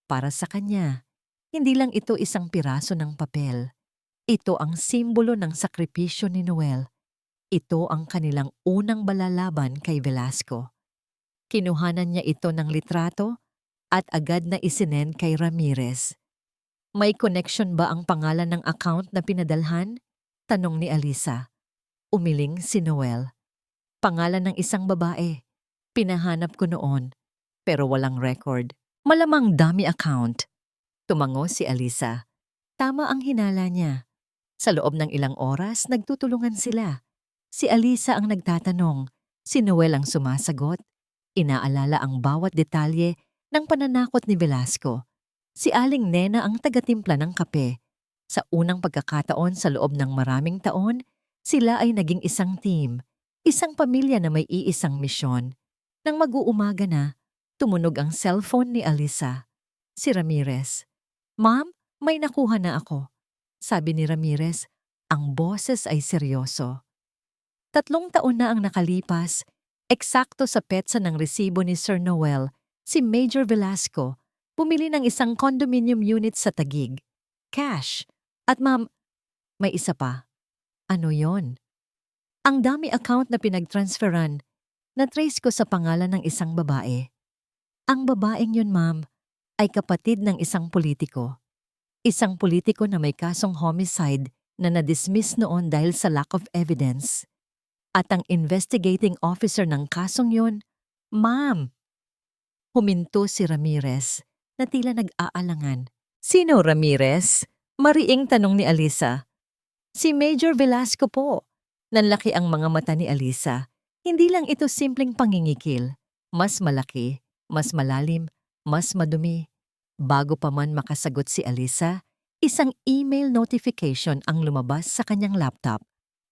Para sa kanya, hindi lang ito isang piraso ng papel. Ito ang simbolo ng sakripisyo ni Noel. Ito ang kanilang unang balalaban kay Velasco. Kinuhanan niya ito ng litrato at agad na isinend kay Ramirez. May connection ba ang pangalan ng account na pinadalhan? Tanong ni Alisa. Umiling si Noel. Pangalan ng isang babae. Pinahanap ko noon, pero walang record. Malamang dummy account. Tumango si Alisa. Tama ang hinala niya. Sa loob ng ilang oras, nagtutulungan sila. Si Alisa ang nagtatanong. Si Noel ang sumasagot. Inaalala ang bawat detalye ng pananakot ni Velasco. Si Aling Nena ang tagatimpla ng kape. Sa unang pagkakataon sa loob ng maraming taon, sila ay naging isang team, isang pamilya na may iisang misyon. Nang mag-uumaga na, tumunog ang cellphone ni Alisa. Si Ramirez. Ma'am, may nakuha na ako. Sabi ni Ramirez, ang boses ay seryoso. 3 taon na ang nakalipas, eksakto sa petsa ng resibo ni Sir Noel, si Major Velasco, bumili ng isang condominium unit sa Taguig. Cash. At ma'am, may isa pa. Ano yon? Ang dummy account na pinag-transferan, na-trace ko sa pangalan ng isang babae. Ang babaeng yun, ma'am, ay kapatid ng isang politiko. Isang politiko na may kasong homicide na na-dismiss noon dahil sa lack of evidence. At ang investigating officer ng kasong yun, ma'am. Huminto si Ramirez na tila nag-aalangan. Sino Ramirez? Mariing tanong ni Alisa. Si Major Velasco po. Nanlaki ang mga mata ni Alisa. Hindi lang ito simpleng pangingikil. Mas malaki, mas malalim, mas madumi. Bago pa man makasagot si Alisa, isang email notification ang lumabas sa kanyang laptop.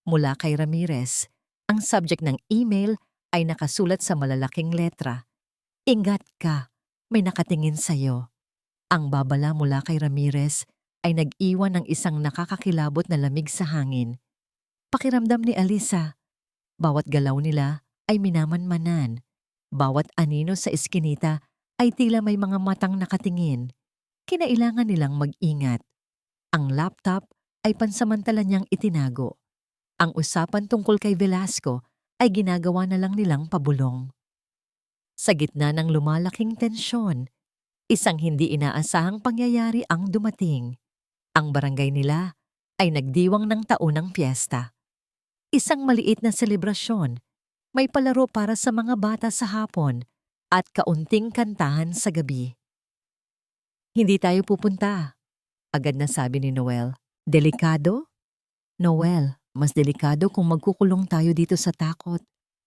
Mula kay Ramirez. Ang subject ng email ay nakasulat sa malalaking letra. Ingat ka, may nakatingin sa'yo. Ang babala mula kay Ramirez ay nag-iwan ng isang nakakakilabot na lamig sa hangin. Pakiramdam ni Alisa, bawat galaw nila ay minamanmanan. Bawat anino sa eskinita ay tila may mga matang nakatingin. Kinailangan nilang mag-ingat. Ang laptop ay pansamantala niyang itinago. Ang usapan tungkol kay Velasco ay ginagawa na lang nilang pabulong. Sa gitna ng lumalaking tensyon, isang hindi inaasahang pangyayari ang dumating. Ang barangay nila ay nagdiwang ng taunang piyesta. Isang maliit na selebrasyon, may palaro para sa mga bata sa hapon at kaunting kantahan sa gabi. Hindi tayo pupunta, agad na sabi ni Noel. Delikado? Noel, mas delikado kung magkukulong tayo dito sa takot,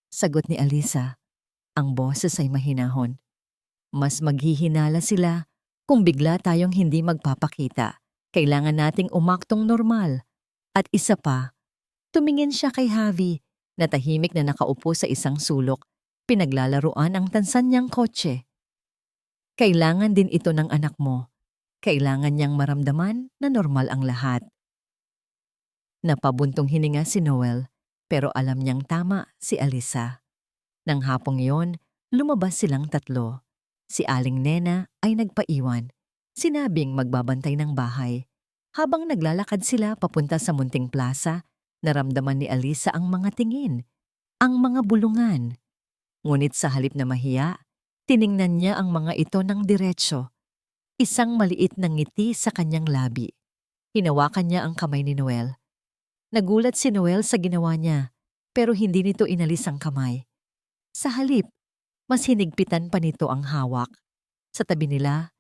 sagot ni Alisa. Ang boses ay mahinahon. Mas maghihinala sila kung bigla tayong hindi magpapakita. Kailangan nating umaktong normal. At isa pa, tumingin siya kay Javi na tahimik na nakaupo sa isang sulok, pinaglalaruan ang tansan niyang kotse. Kailangan din ito ng anak mo. Kailangan niyang maramdaman na normal ang lahat. Napabuntong hininga si Noel, pero alam niyang tama si Alisa. Nang hapong yon, lumabas silang tatlo. Si Aling Nena ay nagpaiwan. Sinabing magbabantay ng bahay. Habang naglalakad sila papunta sa munting plaza, naramdaman ni Alisa ang mga tingin, ang mga bulungan. Ngunit sa halip na mahiya, tiningnan niya ang mga ito ng diretso. Isang maliit na ngiti sa kanyang labi. Hinawakan niya ang kamay ni Noel. Nagulat si Noel sa ginawa niya, pero hindi nito inalis ang kamay. Sa halip, mas hinigpitan pa nito ang hawak. Sa tabi nila,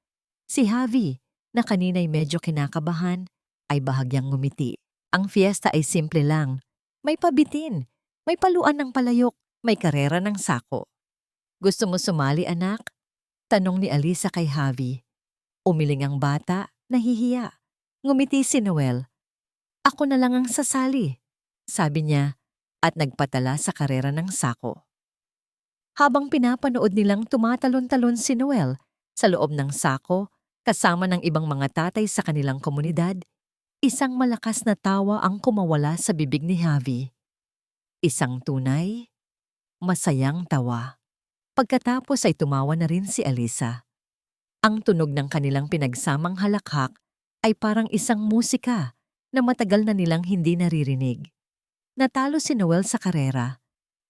si Javi, na kanina'y medyo kinakabahan, ay bahagyang ngumiti. Ang fiesta ay simple lang. May pabitin, may paluan ng palayok, may karera ng sako. Gusto mo sumali, anak? Tanong ni Alisa kay Javi. Umiling ang bata, nahihiya. Ngumiti si Noel. Ako na lang ang sasali, sabi niya, at nagpatala sa karera ng sako. Habang pinapanood nilang tumatalon-talon si Noel sa loob ng sako kasama ng ibang mga tatay sa kanilang komunidad, isang malakas na tawa ang kumawala sa bibig ni Javi. Isang tunay, masayang tawa. Pagkatapos ay tumawa na rin si Alisa. Ang tunog ng kanilang pinagsamang halakhak ay parang isang musika na matagal na nilang hindi naririnig. Natalo si Noel sa karera,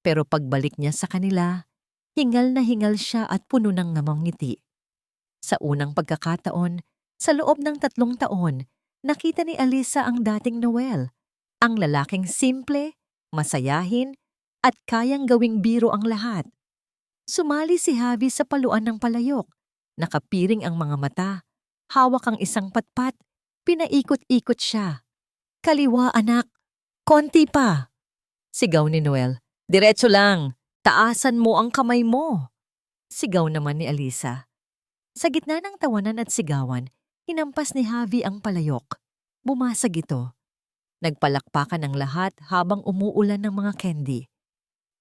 pero pagbalik niya sa kanila, hingal na hingal siya at puno ng ngamang ngiti. Sa unang pagkakataon, sa loob ng 3 taon, nakita ni Alisa ang dating Noel, ang lalaking simple, masayahin, at kayang gawing biro ang lahat. Sumali si Javi sa paluan ng palayok, nakapiring ang mga mata, hawak ang isang patpat, pinaikot-ikot siya. Kaliwa anak, konti pa. Sigaw ni Noel, diretso lang, taasan mo ang kamay mo. Sigaw naman ni Alisa. Sa gitna ng tawanan at sigawan, hinampas ni Javi ang palayok. Bumasag ito. Nagpalakpakan ang lahat habang umuulan ng mga candy.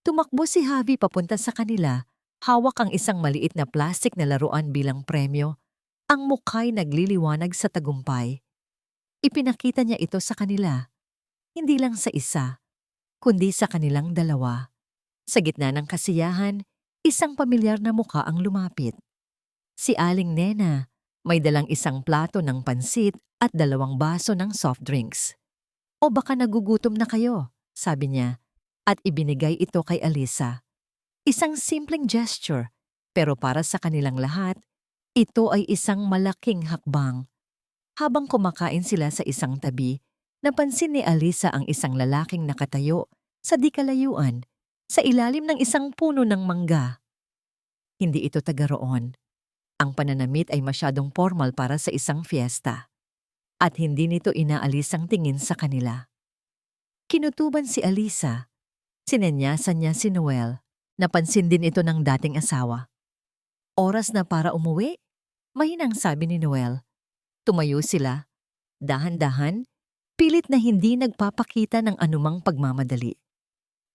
Tumakbo si Javi papunta sa kanila, hawak ang isang maliit na plastik na laruan bilang premyo. Ang mukha'y nagliliwanag sa tagumpay. Ipinakita niya ito sa kanila. Hindi lang sa isa, kundi sa kanilang dalawa. Sa gitna ng kasiyahan, isang pamilyar na mukha ang lumapit. Si Aling Nena, may dalang isang plato ng pansit at 2 baso ng soft drinks. O baka nagugutom na kayo, sabi niya, at ibinigay ito kay Alisa. Isang simpleng gesture, pero para sa kanilang lahat, ito ay isang malaking hakbang. Habang kumakain sila sa isang tabi, napansin ni Alisa ang isang lalaking nakatayo sa di kalayuan sa ilalim ng isang puno ng mangga. Hindi ito taga roon. Ang pananamit ay masyadong formal para sa isang fiesta. At hindi nito inaalis ang tingin sa kanila. Kinutuban si Alisa. Sinenyasan niya si Noel. Napansin din ito ng dating asawa. Oras na para umuwi, mahinang sabi ni Noel. Tumayo sila. Dahan-dahan, pilit na hindi nagpapakita ng anumang pagmamadali.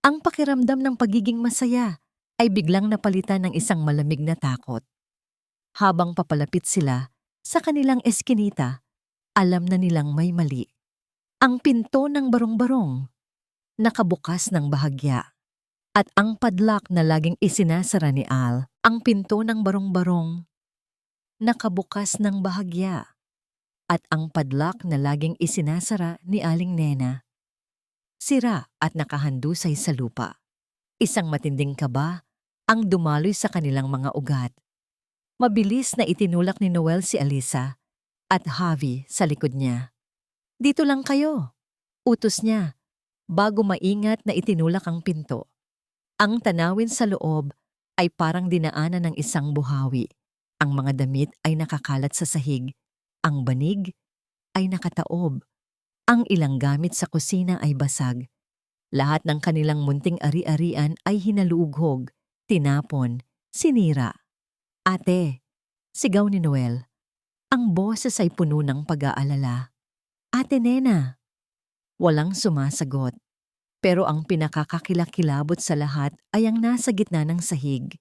Ang pakiramdam ng pagiging masaya ay biglang napalitan ng isang malamig na takot. Habang papalapit sila sa kanilang eskinita, alam na nilang may mali. Ang pinto ng barong-barong, nakabukas ng bahagya. At ang padlock na laging isinasara ni Al, ang pinto ng barong-barong, nakabukas ng bahagya. At ang padlock na laging isinasara ni Aling Nena. sira at nakahandusay sa lupa. Isang matinding kaba ang dumaloy sa kanilang mga ugat. Mabilis na itinulak ni Noel si Alisa at Javi sa likod niya. "Dito lang kayo," utos niya, bago maingat na itinulak ang pinto. Ang tanawin sa loob ay parang dinaanan ng isang buhawi. Ang mga damit ay nakakalat sa sahig. Ang banig ay nakataob. Ang ilang gamit sa kusina ay basag. Lahat ng kanilang munting ari-arian ay hinaluughog, tinapon, sinira. "Ate," sigaw ni Noel. Ang boses ay puno ng pag-aalala. "Ate Nena." Walang sumasagot. Pero ang pinakakakilakilabot sa lahat ay ang nasa gitna ng sahig.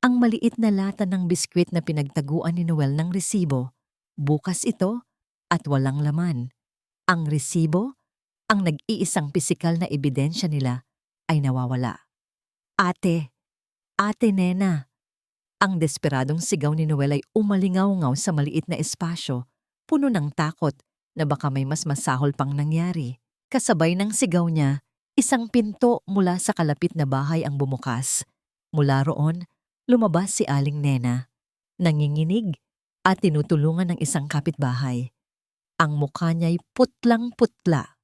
Ang maliit na lata ng biskwit na pinagtaguan ni Noel ng resibo. Bukas ito at walang laman. Ang resibo, ang nag-iisang pisikal na ebidensya nila, ay nawawala. "Ate! Ate Nena!" Ang desperadong sigaw ni Noel ay umalingaw-ngaw sa maliit na espasyo, puno ng takot na baka may mas masahol pang nangyari. Kasabay ng sigaw niya, isang pinto mula sa kalapit na bahay ang bumukas. Mula roon, lumabas si Aling Nena, nanginginig at tinutulungan ng isang kapitbahay. Ang mukha niya'y putlang-putla.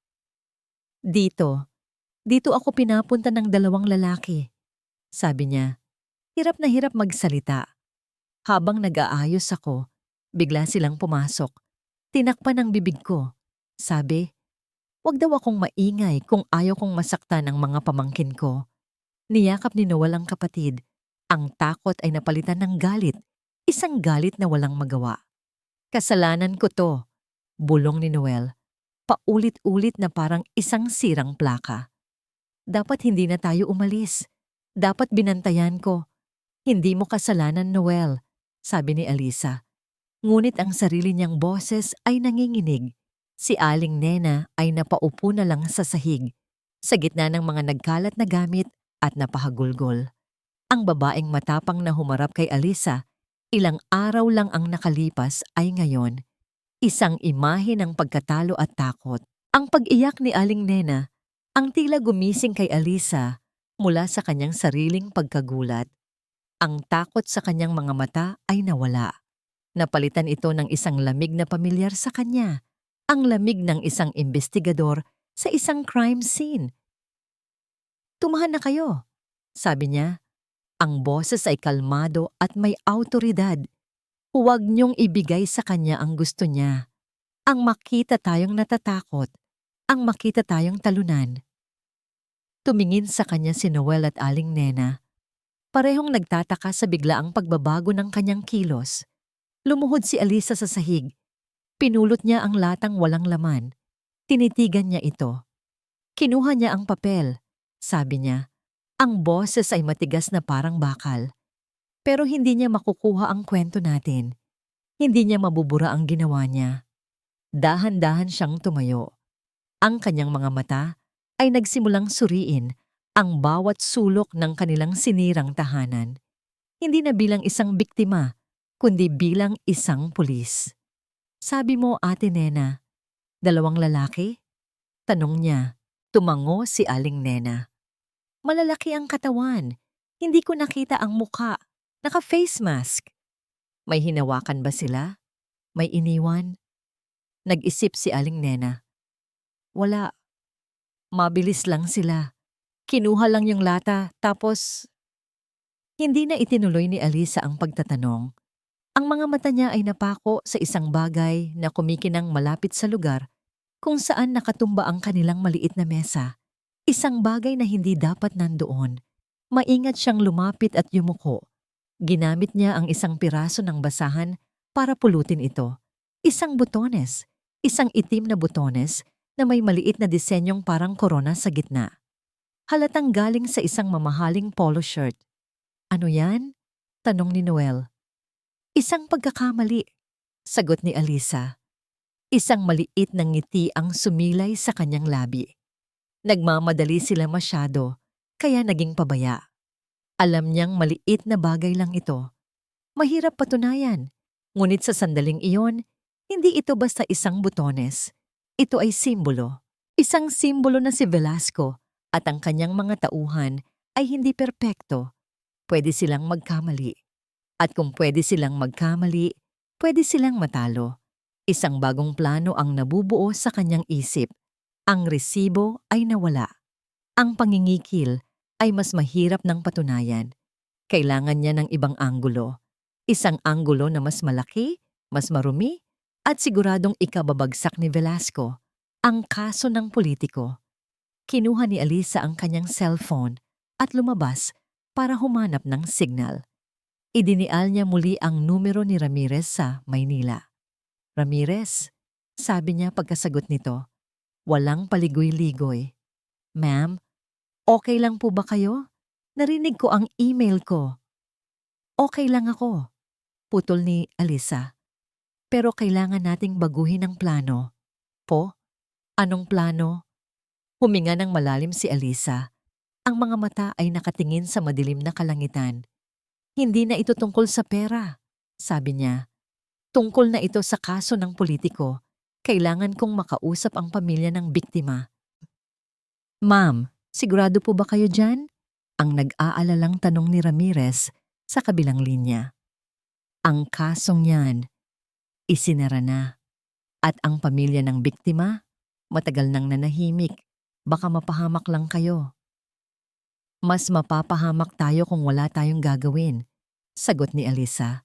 Dito ako pinapunta ng 2 lalaki," sabi niya. Hirap na hirap magsalita. Habang nag-aayos ako, bigla silang pumasok. Tinakpan ang bibig ko. Sabi, "Wag daw akong maingay kung ayaw kong masaktan ang mga pamangkin ko." Niyakap ni Noel ang kapatid. Ang takot ay napalitan ng galit. Isang galit na walang magawa. "Kasalanan ko to," bulong ni Noel. Paulit-ulit na parang isang sirang plaka. "Dapat hindi na tayo umalis. Dapat binantayan ko." "Hindi mo kasalanan, Noel," sabi ni Alisa. Ngunit ang sarili niyang boses ay nanginginig. Si Aling Nena ay napaupo na lang sa sahig, sa gitna ng mga nagkalat na gamit at napahagulgol. Ang babaeng matapang na humarap kay Alisa, ilang araw lang ang nakalipas ay ngayon, isang imahe ng pagkatalo at takot. Ang pag-iyak ni Aling Nena, ang tila gumising kay Alisa mula sa kanyang sariling pagkagulat. Ang takot sa kanyang mga mata ay nawala. Napalitan ito ng isang lamig na pamilyar sa kanya. Ang lamig ng isang investigador sa isang crime scene. "Tumahan na kayo," sabi niya. Ang boses ay kalmado at may awtoridad. "Huwag niyong ibigay sa kanya ang gusto niya. Ang makita tayong natatakot, ang makita tayong talunan." Tumingin sa kanya si Noel at Aling Nena. Parehong nagtataka sa biglaang pagbabago ng kanyang kilos. Lumuhod si Alisa sa sahig. Pinulot niya ang latang walang laman. Tinitigan niya ito. Kinuha niya ang papel. Sabi niya, ang boses ay matigas na parang bakal. Pero hindi niya makukuha ang kwento natin. Hindi niya mabubura ang ginawa niya. Dahan-dahan siyang tumayo. Ang kanyang mga mata ay nagsimulang suriin ang bawat sulok ng kanilang sinirang tahanan. Hindi na bilang isang biktima, kundi bilang isang pulis. "Sabi mo, Ate Nena, 2 lalaki?" Tanong niya. Tumango si Aling Nena. "Malalaki ang katawan. Hindi ko nakita ang mukha. Naka-face mask." "May hinawakan ba sila? May iniwan?" Nag-isip si Aling Nena. "Wala. Mabilis lang sila. Kinuha lang yung lata, tapos..." Hindi na itinuloy ni Alisa ang pagtatanong. Ang mga mata niya ay napako sa isang bagay na kumikinang malapit sa lugar kung saan nakatumba ang kanilang maliit na mesa. Isang bagay na hindi dapat nandoon. Maingat siyang lumapit at yumuko. Ginamit niya ang isang piraso ng basahan para pulutin ito. Isang butones. Isang itim na butones na may maliit na disenyong parang korona sa gitna. Halatang galing sa isang mamahaling polo shirt. "Ano yan?" tanong ni Noel. "Isang pagkakamali," sagot ni Alisa. Isang maliit na ngiti ang sumilay sa kanyang labi. Nagmamadali sila masyado, kaya naging pabaya. Alam niyang maliit na bagay lang ito. Mahirap patunayan, ngunit sa sandaling iyon, hindi ito basta isang butones. Ito ay simbolo. Isang simbolo na si Velasco at ang kanyang mga tauhan ay hindi perpekto. Pwede silang magkamali. At kung pwede silang magkamali, pwede silang matalo. Isang bagong plano ang nabubuo sa kanyang isip. Ang resibo ay nawala. Ang pangingikil ay mas mahirap ng patunayan. Kailangan niya ng ibang anggulo. Isang anggulo na mas malaki, mas marumi, at siguradong ikababagsak ni Velasco. Ang kaso ng politiko. Kinuha ni Alisa ang kanyang cellphone at lumabas para humanap ng signal. Idinial niya muli ang numero ni Ramirez sa Maynila. Ramirez, sabi niya pagkasagot nito, walang paligoy-ligoy. Ma'am, okay lang po ba kayo? Narinig ko ang email ko. Okay lang ako, putol ni Alisa. Pero kailangan nating baguhin ang plano. Po? Anong plano? Huminga ng malalim si Alisa. Ang mga mata ay nakatingin sa madilim na kalangitan. Hindi na ito tungkol sa pera, sabi niya. Tungkol na ito sa kaso ng politiko. Kailangan kong makausap ang pamilya ng biktima. Ma'am, sigurado po ba kayo dyan? Ang nag-aalalang tanong ni Ramirez sa kabilang linya. Ang kasong yan, isinara na. At ang pamilya ng biktima, matagal nang nanahimik. Baka mapahamak lang kayo. Mas mapapahamak tayo kung wala tayong gagawin, sagot ni Alisa.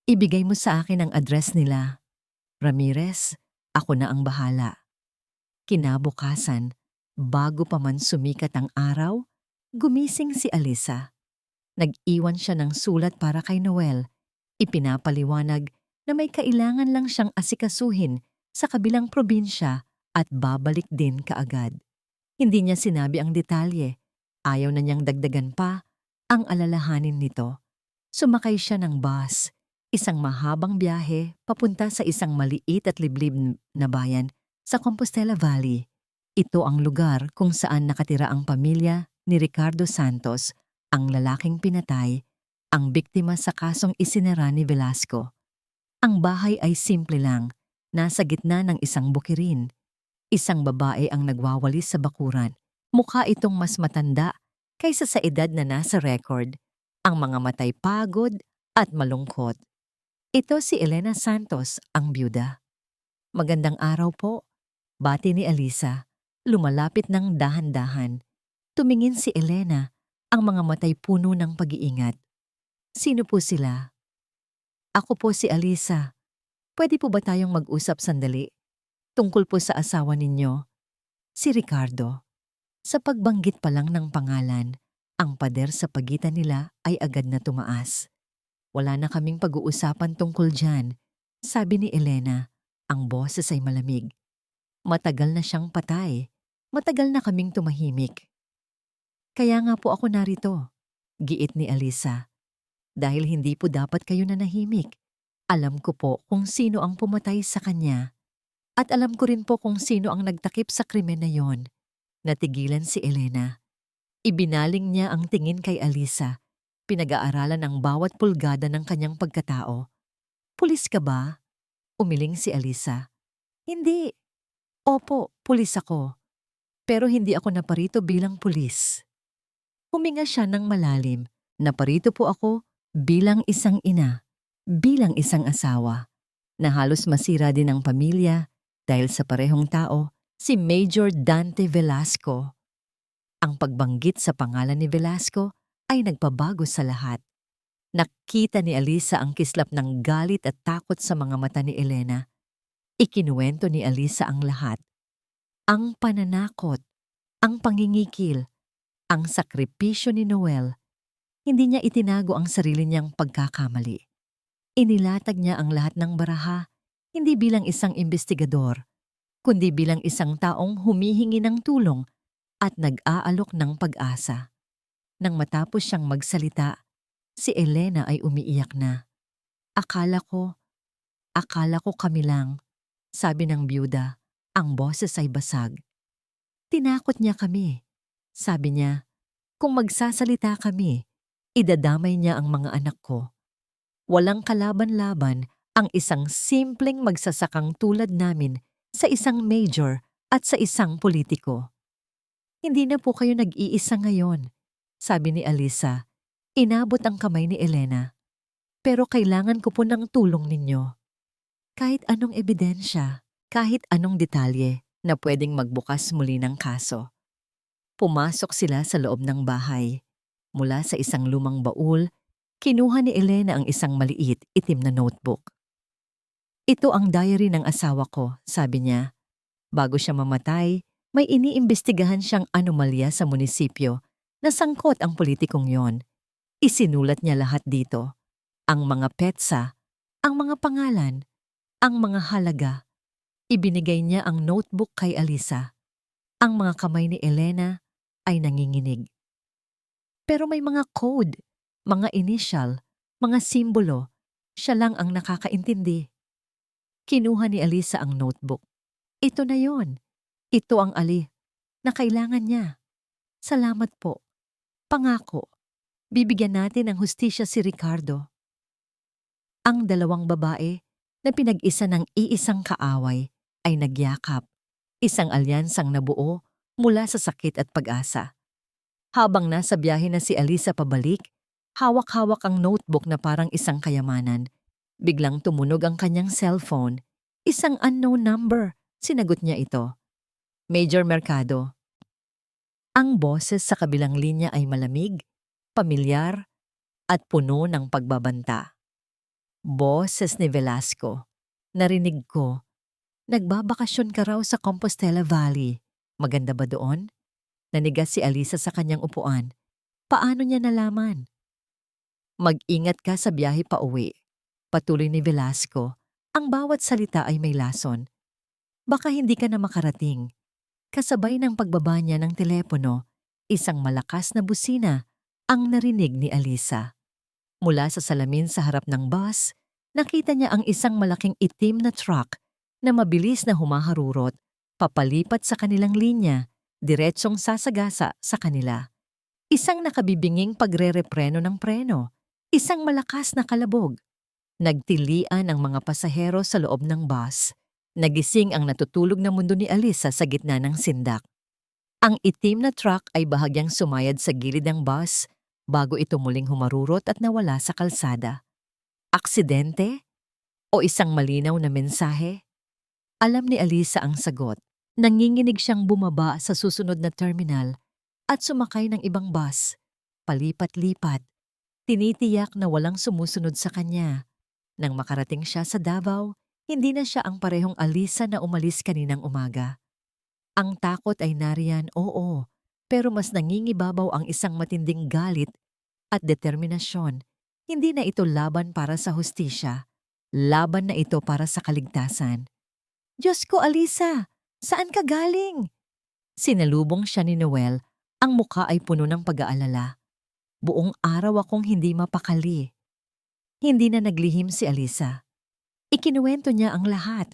Ibigay mo sa akin ang address nila. Ramirez, ako na ang bahala. Kinabukasan, bago pa man sumikat ang araw, gumising si Alisa. Nag-iwan siya ng sulat para kay Noel. Ipinapaliwanag na may kailangan lang siyang asikasuhin sa kabilang probinsya at babalik din kaagad. Hindi niya sinabi ang detalye. Ayaw na niyang dagdagan pa ang alalahanin nito. Sumakay siya ng bus, isang mahabang biyahe papunta sa isang maliit at liblib na bayan sa Compostela Valley. Ito ang lugar kung saan nakatira ang pamilya ni Ricardo Santos, ang lalaking pinatay, ang biktima sa kasong isinara ni Velasco. Ang bahay ay simple lang, nasa gitna ng isang bukirin. Isang babae ang nagwawalis sa bakuran. Mukha itong mas matanda kaysa sa edad na nasa record. Ang mga matay pagod at malungkot. Ito si Elena Santos, ang byuda. Magandang araw po, bati ni Alisa. Lumalapit ng dahan-dahan. Tumingin si Elena, ang mga matay puno ng pag-iingat. Sino po sila? Ako po si Alisa. Pwede po ba tayong mag-usap sandali? Tungkol po sa asawa ninyo. Si Ricardo. Sa pagbanggit pa lang ng pangalan, ang pader sa pagitan nila ay agad na tumaas. Wala na kaming pag-uusapan tungkol dyan, sabi ni Elena. Ang boses ay malamig. Matagal na siyang patay. Matagal na kaming tumahimik. Kaya nga po ako narito, giit ni Alisa. Dahil hindi po dapat kayo nanahimik. Alam ko po kung sino ang pumatay sa kanya. At alam ko rin po kung sino ang nagtakip sa krimen na yon. Natigilan si Elena. Ibinaling niya ang tingin kay Alisa. Pinag-aaralan ang bawat pulgada ng kanyang pagkatao. Pulis ka ba? Umiling si Alisa. Hindi. Opo, pulis ako. Pero hindi ako naparito bilang pulis. Huminga siya ng malalim. Naparito po ako bilang isang ina, bilang isang asawa, na halos masira din ang pamilya dahil sa parehong tao, si Major Dante Velasco. Ang pagbanggit sa pangalan ni Velasco ay nagpabago sa lahat. Nakita ni Alisa ang kislap ng galit at takot sa mga mata ni Elena. Ikinuwento ni Alisa ang lahat. Ang pananakot, ang pangingikil, ang sakripisyo ni Noel. Hindi niya itinago ang sarili niyang pagkakamali. Inilatag niya ang lahat ng baraha, hindi bilang isang investigador, kundi bilang isang taong humihingi ng tulong at nag-aalok ng pag-asa. Nang matapos siyang magsalita, si Elena ay umiiyak na. Akala ko kami lang, sabi ng byuda. Ang boses ay basag. Tinakot niya kami. Sabi niya, kung magsasalita kami, idadamay niya ang mga anak ko. Walang kalaban-laban ang isang simpleng magsasakang tulad namin sa isang major at sa isang politiko. Hindi na po kayo nag-iisa ngayon, sabi ni Alisa. Inabot ang kamay ni Elena. Pero kailangan ko po ng tulong ninyo. Kahit anong ebidensya, kahit anong detalye na pwedeng magbukas muli ng kaso. Pumasok sila sa loob ng bahay. Mula sa isang lumang baul, kinuha ni Elena ang isang maliit, itim na notebook. Ito ang diary ng asawa ko, sabi niya. Bago siya mamatay, may iniimbestigahan siyang anomalya sa munisipyo na sangkot ang politikong yon. Isinulat niya lahat dito. Ang mga petsa, ang mga pangalan, ang mga halaga. Ibinigay niya ang notebook kay Alisa. Ang mga kamay ni Elena ay nanginginig. Pero may mga code, mga initial, mga simbolo. Siya lang ang nakakaintindi. Kinuha ni Alisa ang notebook. Ito na yon. Ito ang ali na kailangan niya. Salamat po. Pangako, bibigyan natin ng hustisya si Ricardo. Ang dalawang babae na pinag-isa ng iisang kaaway ay nagyakap, isang alyansang nabuo mula sa sakit at pag-asa. Habang nasa biyahe na si Alisa pabalik, hawak-hawak ang notebook na parang isang kayamanan. Biglang tumunog ang kanyang cellphone. Isang unknown number. Sinagot niya ito. Major Mercado. Ang boses sa kabilang linya ay malamig, pamilyar, at puno ng pagbabanta. Boses ni Velasco. Narinig ko. Nagbabakasyon ka raw sa Compostela Valley. Maganda ba doon? Nanigas si Alisa sa kanyang upuan. Paano niya nalaman? Mag-ingat ka sa biyahe pa uwi. Patuloy ni Velasco. Ang bawat salita ay may lason. Baka hindi ka na makarating. Kasabay ng pagbaba niya ng telepono, isang malakas na busina ang narinig ni Alisa. Mula sa salamin sa harap ng bus, nakita niya ang isang malaking itim na truck na mabilis na humaharurot, papalipat sa kanilang linya, diretsong sasagasa sa kanila. Isang nakabibinging pagre-repreno ng preno, isang malakas na kalabog. Nagtilian ang mga pasahero sa loob ng bus. Nagising ang natutulog na mundo ni Alisa sa gitna ng sindak. Ang itim na truck ay bahagyang sumayad sa gilid ng bus bago ito muling humarurot at nawala sa kalsada. Aksidente? O isang malinaw na mensahe? Alam ni Alisa ang sagot. Nanginginig siyang bumaba sa susunod na terminal at sumakay ng ibang bus. Palipat-lipat. Tinitiyak na walang sumusunod sa kanya. Nang makarating siya sa Davao, hindi na siya ang parehong Alisa na umalis kaninang umaga. Ang takot ay nariyan, oo, pero mas nangingibabaw ang isang matinding galit at determinasyon. Hindi na ito laban para sa hustisya, laban na ito para sa kaligtasan. Diyos ko, Alisa, saan ka galing? Sinalubong siya ni Noel, ang mukha ay puno ng pag-aalala. Buong araw akong hindi mapakali. Hindi na naglihim si Alisa. Ikinuwento niya ang lahat.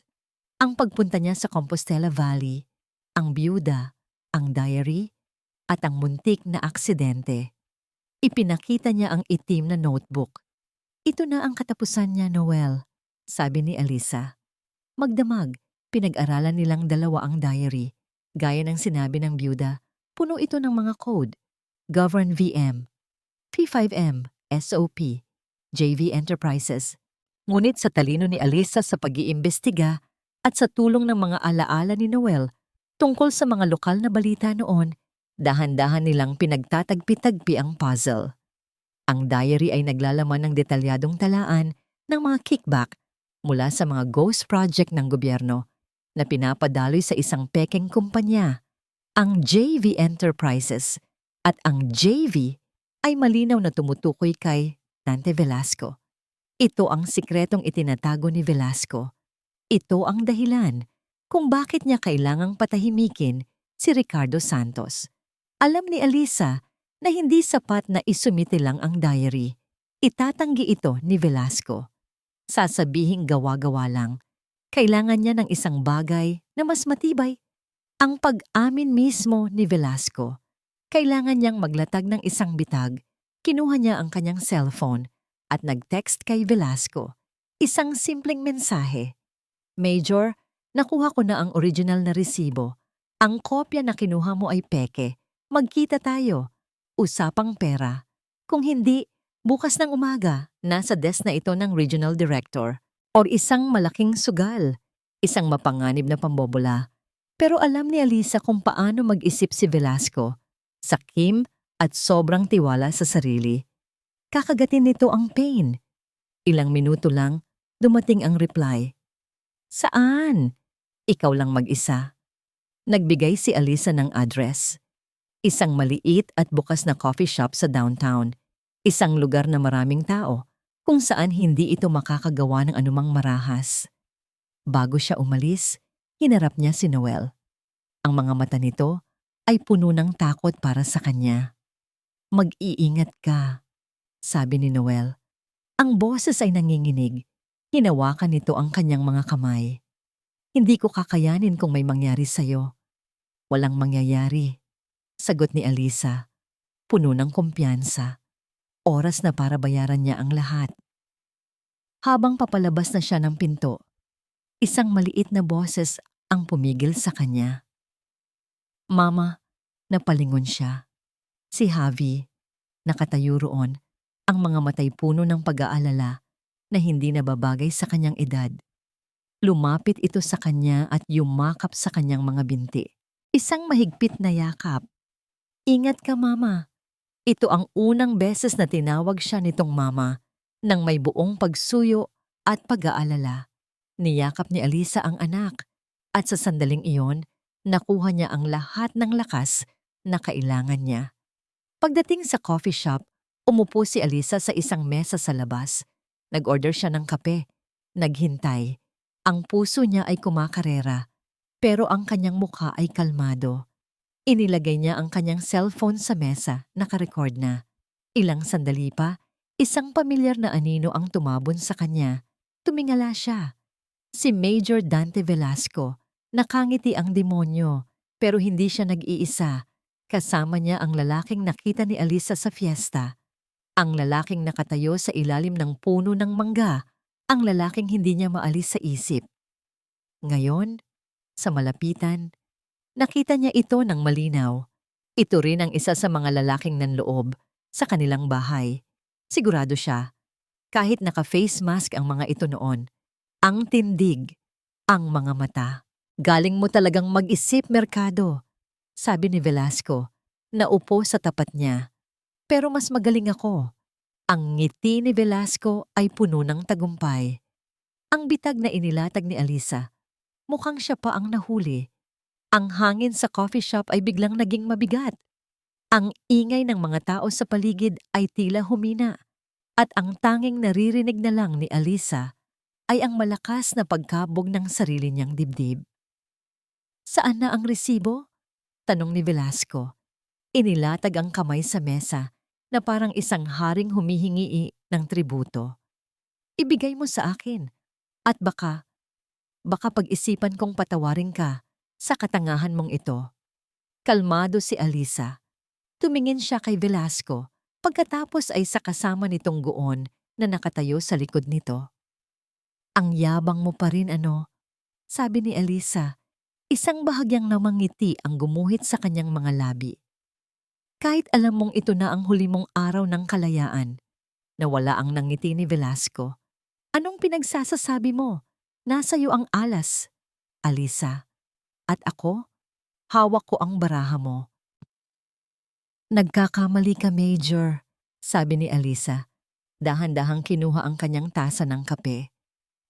Ang pagpunta niya sa Compostela Valley, ang byuda, ang diary, at ang muntik na aksidente. Ipinakita niya ang itim na notebook. Ito na ang katapusan niya, Noel, sabi ni Alisa. Magdamag, pinag-aralan nilang dalawa ang diary. Gaya ng sinabi ng byuda, puno ito ng mga code. Govern VM, P5M, SOP, JV Enterprises. Ngunit sa talino ni Alisa sa pag-iimbestiga at sa tulong ng mga alaala ni Noel tungkol sa mga lokal na balita noon, dahan-dahan nilang pinagtatagpi-tagpi ang puzzle. Ang diary ay naglalaman ng detalyadong talaan ng mga kickback mula sa mga ghost project ng gobyerno na pinapadaloy sa isang pekeng kumpanya, ang JV Enterprises, at ang JV ay malinaw na tumutukoy kay Tante Velasco. Ito ang sikretong itinatago ni Velasco. Ito ang dahilan kung bakit niya kailangang patahimikin si Ricardo Santos. Alam ni Alisa na hindi sapat na isumite lang ang diary. Itatanggi ito ni Velasco. Sasabihing gawa-gawa lang. Kailangan niya ng isang bagay na mas matibay. Ang pag-amin mismo ni Velasco. Kailangan niyang maglatag ng isang bitag. Kinuha niya ang kanyang cellphone at nag-text kay Velasco. Isang simpleng mensahe. Major, nakuha ko na ang original na resibo Ang kopya na kinuha mo ay peke. Magkita tayo. Usapang pera. Kung hindi, bukas ng umaga, nasa desk na ito ng regional director or isang malaking sugal, isang mapanganib na pambobola. Pero alam ni Alisa kung paano mag-isip si Velasco, sakim at sobrang tiwala sa sarili. Kakagatin nito ang pain. Ilang minuto lang, dumating ang reply. Saan? Ikaw lang mag-isa. Nagbigay si Alisa ng address. Isang maliit at bukas na coffee shop sa downtown. Isang lugar na maraming tao, kung saan hindi ito makakagawa ng anumang marahas. Bago siya umalis, hinarap niya si Noel. Ang mga mata nito ay puno ng takot para sa kanya. Mag-iingat ka, sabi ni Noel. Ang boses ay nanginginig. Hinawakan nito ang kanyang mga kamay. Hindi ko kakayanin kung may mangyari sa'yo. Walang mangyayari, sagot ni Alisa, puno ng kumpiyansa. Oras na para bayaran niya ang lahat. Habang papalabas na siya ng pinto, isang maliit na boses ang pumigil sa kanya. Mama, napalingon siya. Si Javi, nakatayo roon, ang mga matay puno ng pag-aalala na hindi nababagay sa kanyang edad. Lumapit ito sa kanya at yumakap sa kanyang mga binti. Isang mahigpit na yakap. Ingat ka, Mama. Ito ang unang beses na tinawag siya nitong Mama nang may buong pagsuyo at pag-aalala. Niyakap ni Alisa ang anak at sa sandaling iyon, nakuha niya ang lahat ng lakas na kailangan niya. Pagdating sa coffee shop, umupo si Alisa sa isang mesa sa labas. Nag-order siya ng kape. Naghintay. Ang puso niya ay kumakarera, pero ang kanyang mukha ay kalmado. Inilagay niya ang kanyang cellphone sa mesa, nakarecord na. Ilang sandali pa, isang pamilyar na anino ang tumabon sa kanya. Tumingala siya. Si Major Dante Velasco. Nakangiti ang demonyo, pero hindi siya nag-iisa. Kasama niya ang lalaking nakita ni Alisa sa fiesta. Ang lalaking nakatayo sa ilalim ng puno ng mangga. Ang lalaking hindi niya maalis sa isip. Ngayon, sa malapitan, nakita niya ito ng malinaw. Ito rin ang isa sa mga lalaking nanloob sa kanilang bahay. Sigurado siya, kahit naka-face mask ang mga ito noon, ang tindig, ang mga mata. Galing mo talagang mag-isip, Mercado, sabi ni Velasco, naupo sa tapat niya. Pero mas magaling ako. Ang ngiti ni Velasco ay puno ng tagumpay. Ang bitag na inilatag ni Alisa, mukhang siya pa ang nahuli. Ang hangin sa coffee shop ay biglang naging mabigat. Ang ingay ng mga tao sa paligid ay tila humina. At ang tanging naririnig na lang ni Alisa ay ang malakas na pagkabog ng sarili niyang dibdib. Saan na ang resibo? Tanong ni Velasco. Inilatag ang kamay sa mesa na parang isang haring humihingi ng tributo. Ibigay mo sa akin at baka pag-isipan kong patawarin ka sa katangahan mong ito. Kalmado si Alisa. Tumingin siya kay Velasco, pagkatapos ay sa kasama nitong guon na nakatayo sa likod nito. Ang yabang mo pa rin ano, sabi ni Alisa. Isang bahagyang namangiti ang gumuhit sa kanyang mga labi. Kahit alam mong ito na ang huli mong araw ng kalayaan, nawala ang nangiti ni Velasco. Anong pinagsasasabi mo? Nasa iyo ang alas, Alisa. At ako, hawak ko ang baraha mo. Nagkakamali ka, Major, sabi ni Alisa. Dahan-dahang kinuha ang kanyang tasa ng kape.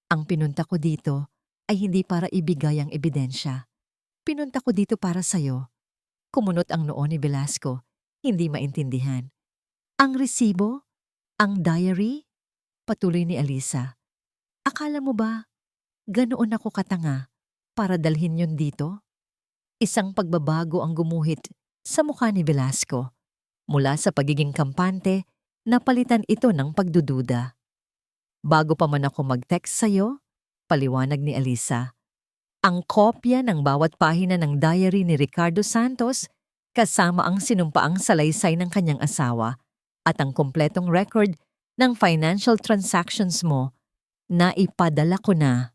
Ang pinunta ko dito ay hindi para ibigay ang ebidensya. Pinunta ko dito para sa'yo. Kumunot ang noo ni Velasco, hindi maintindihan. Ang resibo? Ang diary? Patuloy ni Alisa. Akala mo ba, ganoon ako katanga para dalhin yon dito? Isang pagbabago ang gumuhit sa mukha ni Velasco. Mula sa pagiging kampante, napalitan ito ng pagdududa. Bago pa man ako mag-text sa'yo, paliwanag ni Alisa. Ang kopya ng bawat pahina ng diary ni Ricardo Santos kasama ang sinumpaang salaysay ng kanyang asawa at ang kumpletong record ng financial transactions mo na ipadala ko na.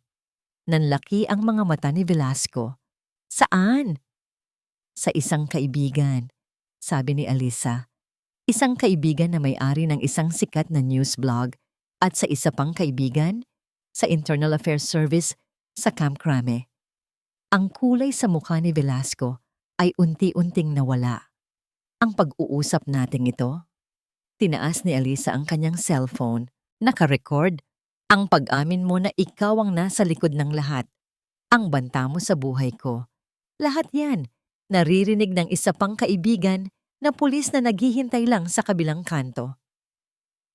Nanlaki ang mga mata ni Velasco. Saan? Sa isang kaibigan, sabi ni Alisa. Isang kaibigan na may-ari ng isang sikat na news blog at sa isa pang kaibigan, sa Internal Affairs Service sa Camp Crame. Ang kulay sa mukha ni Velasco ay unti-unting nawala. Ang pag-uusap nating ito, tinaas ni Alisa ang kanyang cellphone, naka-record. Ang pag-amin mo na ikaw ang nasa likod ng lahat. Ang banta mo sa buhay ko. Lahat yan, naririnig ng isa pang kaibigan na pulis na naghihintay lang sa kabilang kanto.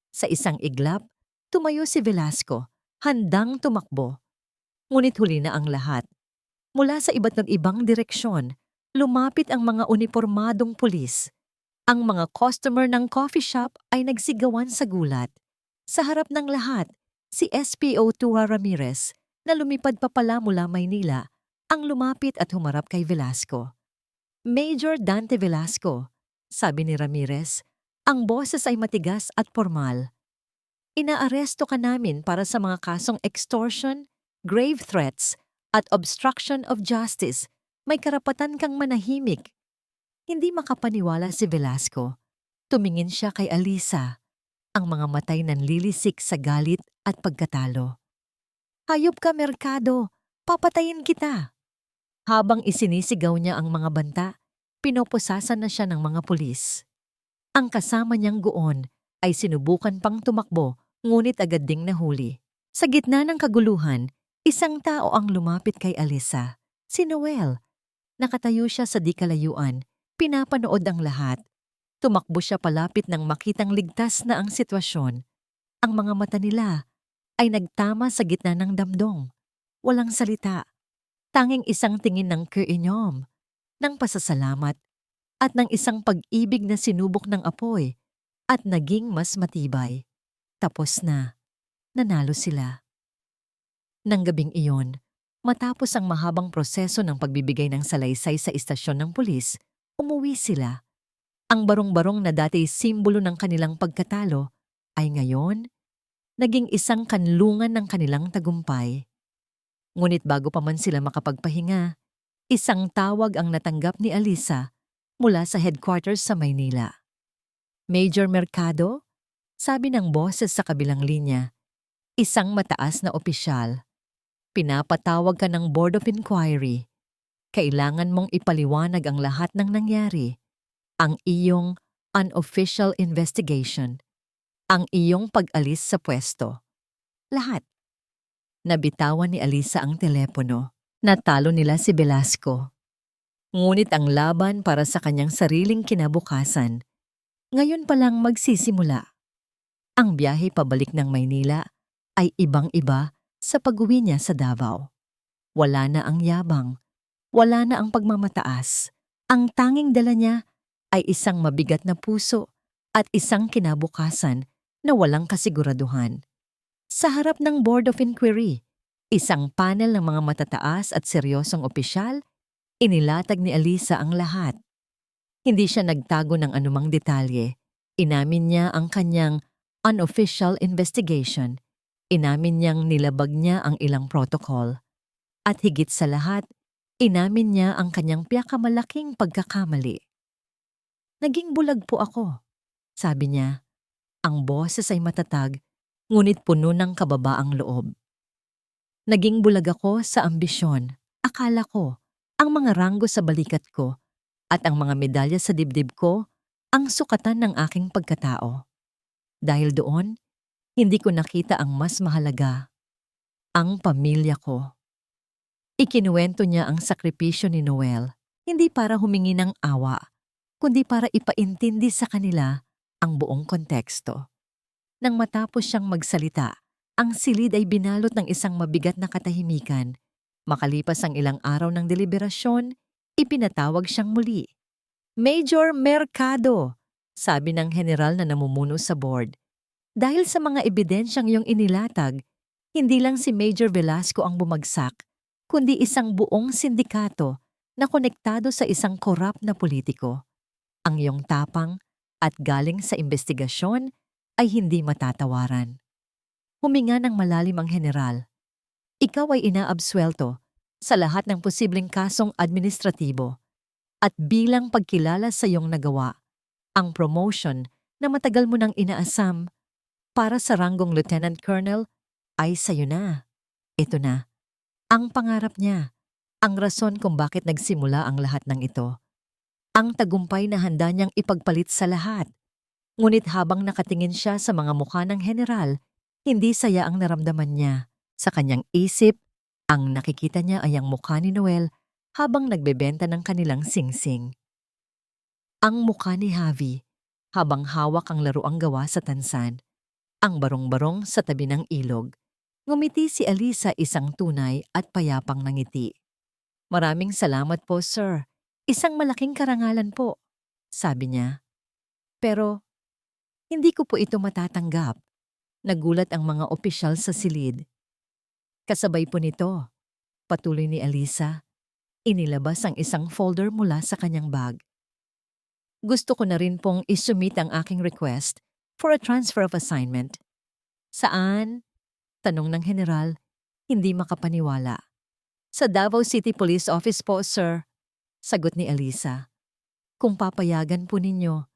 Sa isang iglap, tumayo si Velasco, handang tumakbo. Ngunit huli na ang lahat. Mula sa iba't ibang direksyon, lumapit ang mga unipormadong pulis. Ang mga customer ng coffee shop ay nagsigawan sa gulat. Sa harap ng lahat, si SPO Tua Ramirez, na lumipad pa pala mula Maynila, ang lumapit at humarap kay Velasco. Major Dante Velasco, sabi ni Ramirez, ang boses ay matigas at formal. Inaaresto ka namin para sa mga kasong extortion, grave threats, at obstruction of justice. May karapatan kang manahimik. Hindi makapaniwala si Velasco. Tumingin siya kay Alisa. Ang mga matay nanlilisik sa galit at pagkatalo. Hayop ka, Mercado! Papatayin kita! Habang isinisigaw niya ang mga banta, pinoposasan na siya ng mga pulis. Ang kasama niyang guon ay sinubukan pang tumakbo, ngunit agad ding nahuli. Sa gitna ng kaguluhan, isang tao ang lumapit kay Alisa, si Noel. Nakatayo siya sa di kalayuan, pinapanood ang lahat. Tumakbo siya palapit nang makitang ligtas na ang sitwasyon. Ang mga mata nila ay nagtama sa gitna ng damdong. Walang salita. Tanging isang tingin ng kainom, ng pasasalamat, at ng isang pag-ibig na sinubok ng apoy at naging mas matibay. Tapos na. Nanalo sila. Nang gabing iyon, matapos ang mahabang proseso ng pagbibigay ng salaysay sa istasyon ng pulis, umuwi sila. Ang barong-barong na dati simbolo ng kanilang pagkatalo ay ngayon naging isang kanlungan ng kanilang tagumpay. Ngunit bago pa man sila makapagpahinga, isang tawag ang natanggap ni Alisa mula sa headquarters sa Maynila. Major Mercado? Sabi ng boses sa kabilang linya, isang mataas na opisyal. Pinapatawag ka ng Board of Inquiry. Kailangan mong ipaliwanag ang lahat ng nangyari. Ang iyong unofficial investigation. Ang iyong pag-alis sa pwesto. Lahat. Nabitawan ni Alisa ang telepono. Natalo nila si Velasco. Ngunit ang laban para sa kanyang sariling kinabukasan, ngayon pa lang magsisimula. Ang biyahe pabalik ng Maynila ay ibang-iba sa pag-uwi niya sa Davao. Wala na ang yabang, wala na ang pagmamataas. Ang tanging dala niya ay isang mabigat na puso at isang kinabukasan na walang kasiguraduhan. Sa harap ng Board of Inquiry, isang panel ng mga matataas at seryosong opisyal, inilatag ni Alisa ang lahat. Hindi siya nagtago ng anumang detalye. Inamin niya ang kanyang unofficial investigation. Inamin niyang nilabag niya ang ilang protocol. At higit sa lahat, inamin niya ang kanyang pinakamalaking pagkakamali. Naging bulag po ako, sabi niya. Ang boses ay matatag, ngunit puno ng kababaang loob. Naging bulag ako sa ambisyon. Akala ko, ang mga ranggo sa balikat ko at ang mga medalya sa dibdib ko ang sukatan ng aking pagkatao. Dahil doon, hindi ko nakita ang mas mahalaga, ang pamilya ko. Ikinuwento niya ang sakripisyo ni Noel, hindi para humingi ng awa, kundi para ipaintindi sa kanila ang buong konteksto. Nang matapos siyang magsalita, ang silid ay binalot ng isang mabigat na katahimikan. Makalipas ang ilang araw ng deliberasyon, ipinatawag siyang muli. Major Mercado, sabi ng general na namumuno sa board. Dahil sa mga ebidensyang iyong inilatag, hindi lang si Major Velasco ang bumagsak, kundi isang buong sindikato na konektado sa isang korap na politiko. Ang iyong tapang at galing sa investigasyon ay hindi matatawaran. Huminga ng malalim ang general. Ikaw ay inaabsuelto sa lahat ng posibleng kasong administratibo. At bilang pagkilala sa iyong nagawa, ang promotion na matagal mo nang inaasam para sa ranggong Lieutenant Colonel ay sa'yo na. Ito na, ang pangarap niya, ang rason kung bakit nagsimula ang lahat ng ito. Ang tagumpay na handa niyang ipagpalit sa lahat. Ngunit habang nakatingin siya sa mga mukha ng general, hindi saya ang naramdaman niya. Sa kanyang isip, ang nakikita niya ay ang mukha ni Noel habang nagbebenta ng kanilang singsing. Ang mukha ni Javi habang hawak ang laruang gawa sa tansan, ang barong-barong sa tabi ng ilog. Ngumiti si Alisa, isang tunay at payapang nangiti. "Maraming salamat po, sir. Isang malaking karangalan po," sabi niya. "Pero hindi ko po ito matatanggap." Nagulat ang mga opisyal sa silid. Kasabay po nito, patuloy ni Alisa, inilabas ang isang folder mula sa kanyang bag. "Gusto ko na rin pong isumit ang aking request for a transfer of assignment." "Saan?" tanong ng general, hindi makapaniwala. "Sa Davao City Police Office po, sir," sagot ni Alisa. "Kung papayagan po ninyo,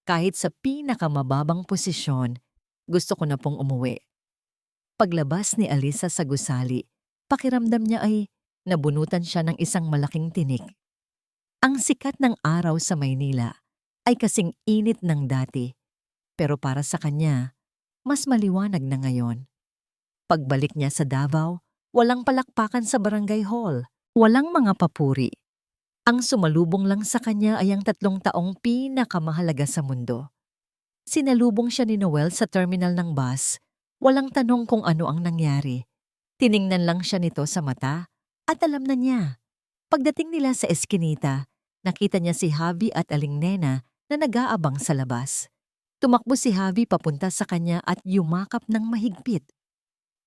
kahit sa pinakamababang posisyon, gusto ko na pong umuwi." Paglabas ni Alisa sa gusali, pakiramdam niya ay nabunutan siya ng isang malaking tinik. Ang sikat ng araw sa Maynila ay kasing init ng dati, pero para sa kanya, mas maliwanag na ngayon. Pagbalik niya sa Davao, walang palakpakan sa barangay hall, walang mga papuri. Ang sumalubong lang sa kanya ay ang 3 taong pinakamahalaga sa mundo. Sinalubong siya ni Noel sa terminal ng bus, walang tanong kung ano ang nangyari. Tiningnan lang siya nito sa mata at alam na niya. Pagdating nila sa eskinita, nakita niya si Javi at Aling Nena na nag-aabang sa labas. Tumakbo si Javi papunta sa kanya at yumakap ng mahigpit.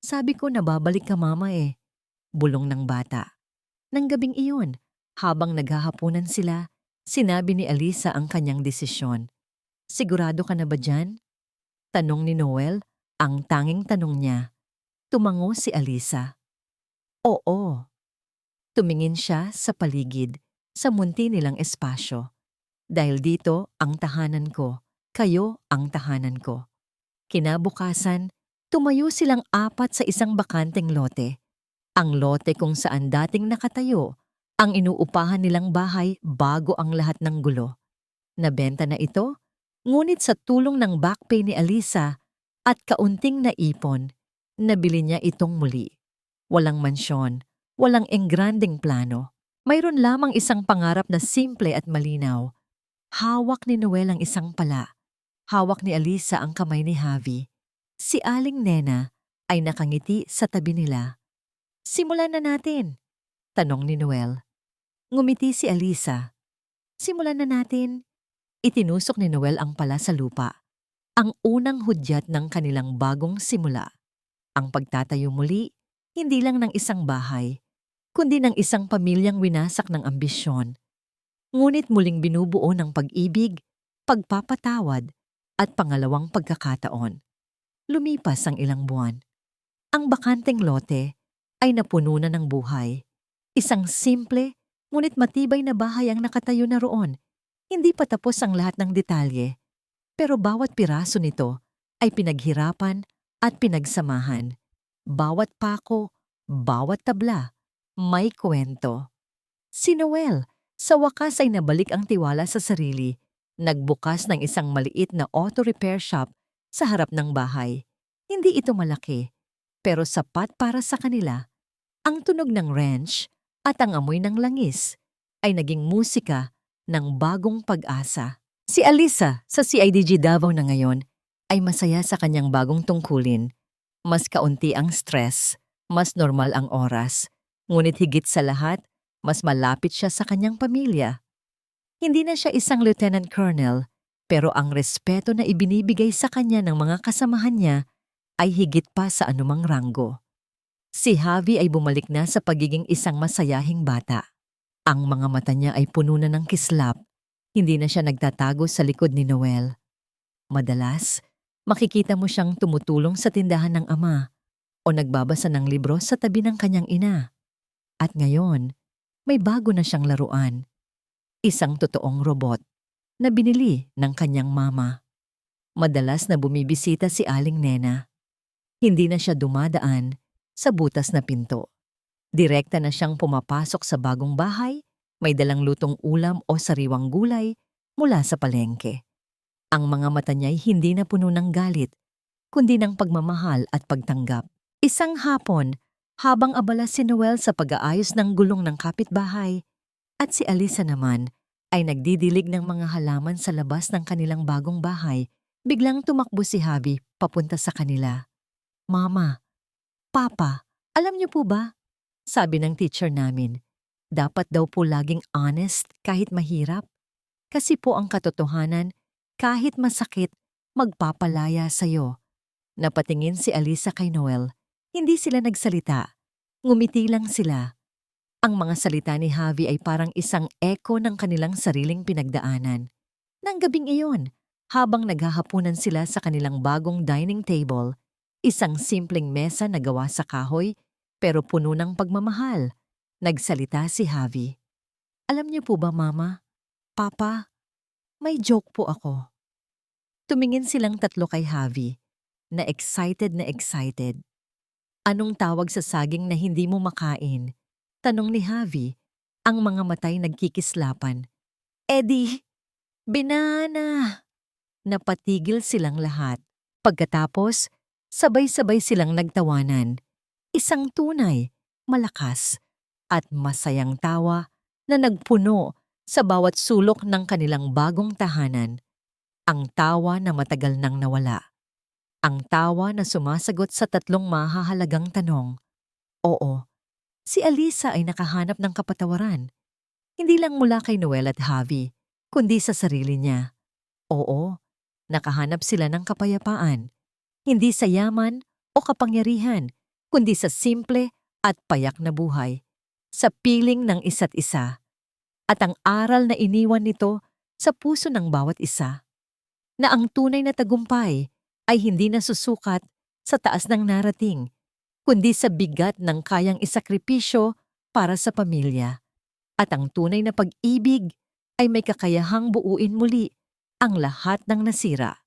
"Sabi ko na babalik ka, mama eh," bulong ng bata. Nang gabing iyon, habang naghahapunan sila, sinabi ni Alisa ang kanyang desisyon. "Sigurado ka na ba dyan?" tanong ni Noel, ang tanging tanong niya. Tumango si Alisa. "Oo." Tumingin siya sa paligid, sa munti nilang espasyo. "Dahil dito ang tahanan ko, kayo ang tahanan ko." Kinabukasan, tumayo silang 4 sa isang bakanteng lote. Ang lote kung saan dating nakatayo ang inuupahan nilang bahay bago ang lahat ng gulo. Nabenta na ito, ngunit sa tulong ng back pay ni Alisa at kaunting naipon, nabili niya itong muli. Walang mansyon, walang engranding plano. Mayroon lamang isang pangarap na simple at malinaw. Hawak ni Noel ang isang pala. Hawak ni Alisa ang kamay ni Javi. Si Aling Nena ay nakangiti sa tabi nila. "Simulan na natin," tanong ni Noel. Ngumiti si Alisa. "Simulan na natin." Itinusok ni Noel ang pala sa lupa. Ang unang hudyat ng kanilang bagong simula. Ang pagtatayo muli, hindi lang ng isang bahay, kundi ng isang pamilyang winasak ng ambisyon. Ngunit muling binubuo ng pag-ibig, pagpapatawad, at pangalawang pagkakataon. Lumipas ang ilang buwan. Ang bakanteng lote ay napuno na ng buhay. Isang simple, ngunit matibay na bahay ang nakatayo na roon. Hindi pa tapos ang lahat ng detalye, pero bawat piraso nito ay pinaghirapan at pinagsamahan. Bawat pako, bawat tabla, may kwento. Si Noel, sa wakas ay nabalik ang tiwala sa sarili. Nagbukas ng isang maliit na auto repair shop sa harap ng bahay. Hindi ito malaki, pero sapat para sa kanila. Ang tunog ng wrench at ang amoy ng langis ay naging musika ng bagong pag-asa. Si Alisa sa CIDG Davao na ngayon ay masaya sa kanyang bagong tungkulin. Mas kaunti ang stress, mas normal ang oras, ngunit higit sa lahat, mas malapit siya sa kanyang pamilya. Hindi na siya isang lieutenant colonel, pero ang respeto na ibinibigay sa kanya ng mga kasamahan niya ay higit pa sa anumang ranggo. Si Javi ay bumalik na sa pagiging isang masayahing bata. Ang mga mata niya ay puno na ng kislap. Hindi na siya nagtatago sa likod ni Noel. Madalas, makikita mo siyang tumutulong sa tindahan ng ama o nagbabasa ng libro sa tabi ng kanyang ina. At ngayon, may bago na siyang laruan. isang totoong robot na binili ng kanyang mama. Madalas na bumibisita si Aling Nena. Hindi na siya dumadaan sa butas na pinto. Direkta na siyang pumapasok sa bagong bahay, may dalang lutong ulam o sariwang gulay mula sa palengke. Ang mga mata niya'y hindi na puno ng galit, kundi ng pagmamahal at pagtanggap. Isang hapon, habang abala si Noel sa pag-aayos ng gulong ng kapitbahay, at si Alisa naman ay nagdidilig ng mga halaman sa labas ng kanilang bagong bahay, biglang tumakbo si Javi papunta sa kanila. "Mama, Papa, alam niyo po ba?" Sabi ng teacher namin, dapat daw po laging honest kahit mahirap. Kasi po ang katotohanan, kahit masakit, magpapalaya sa'yo. Napatingin si Alisa kay Noel. Hindi sila nagsalita. Ngumiti lang sila. Ang mga salita ni Javi ay parang isang echo ng kanilang sariling pinagdaanan. Nang gabing iyon, habang naghahapunan sila sa kanilang bagong dining table, isang simpleng mesa na gawa sa kahoy pero puno ng pagmamahal, nagsalita si Javi. "Alam niyo po ba, Mama? Papa, may joke po ako." Tumingin silang tatlo kay Javi, na excited na excited. "Anong tawag sa saging na hindi mo makain?" Tanong ni Javi, ang mga matay nagkikislapan. "Eddie, banana!" Napatigil silang lahat. Pagkatapos, sabay-sabay silang nagtawanan. Isang tunay, malakas, at masayang tawa na nagpuno sa bawat sulok ng kanilang bagong tahanan. Ang tawa na matagal nang nawala. Ang tawa na sumasagot sa tatlong mahahalagang tanong. Oo, si Alisa ay nakahanap ng kapatawaran. Hindi lang mula kay Noel at Javi, kundi sa sarili niya. Oo, nakahanap sila ng kapayapaan. Hindi sa yaman o kapangyarihan, kundi sa simple at payak na buhay. Sa piling ng isa't isa. At ang aral na iniwan nito sa puso ng bawat isa. Na ang tunay na tagumpay ay hindi nasusukat sa taas ng narating, kundi sa bigat ng kayang isakripisyo para sa pamilya. At ang tunay na pag-ibig ay may kakayahang buuin muli ang lahat ng nasira.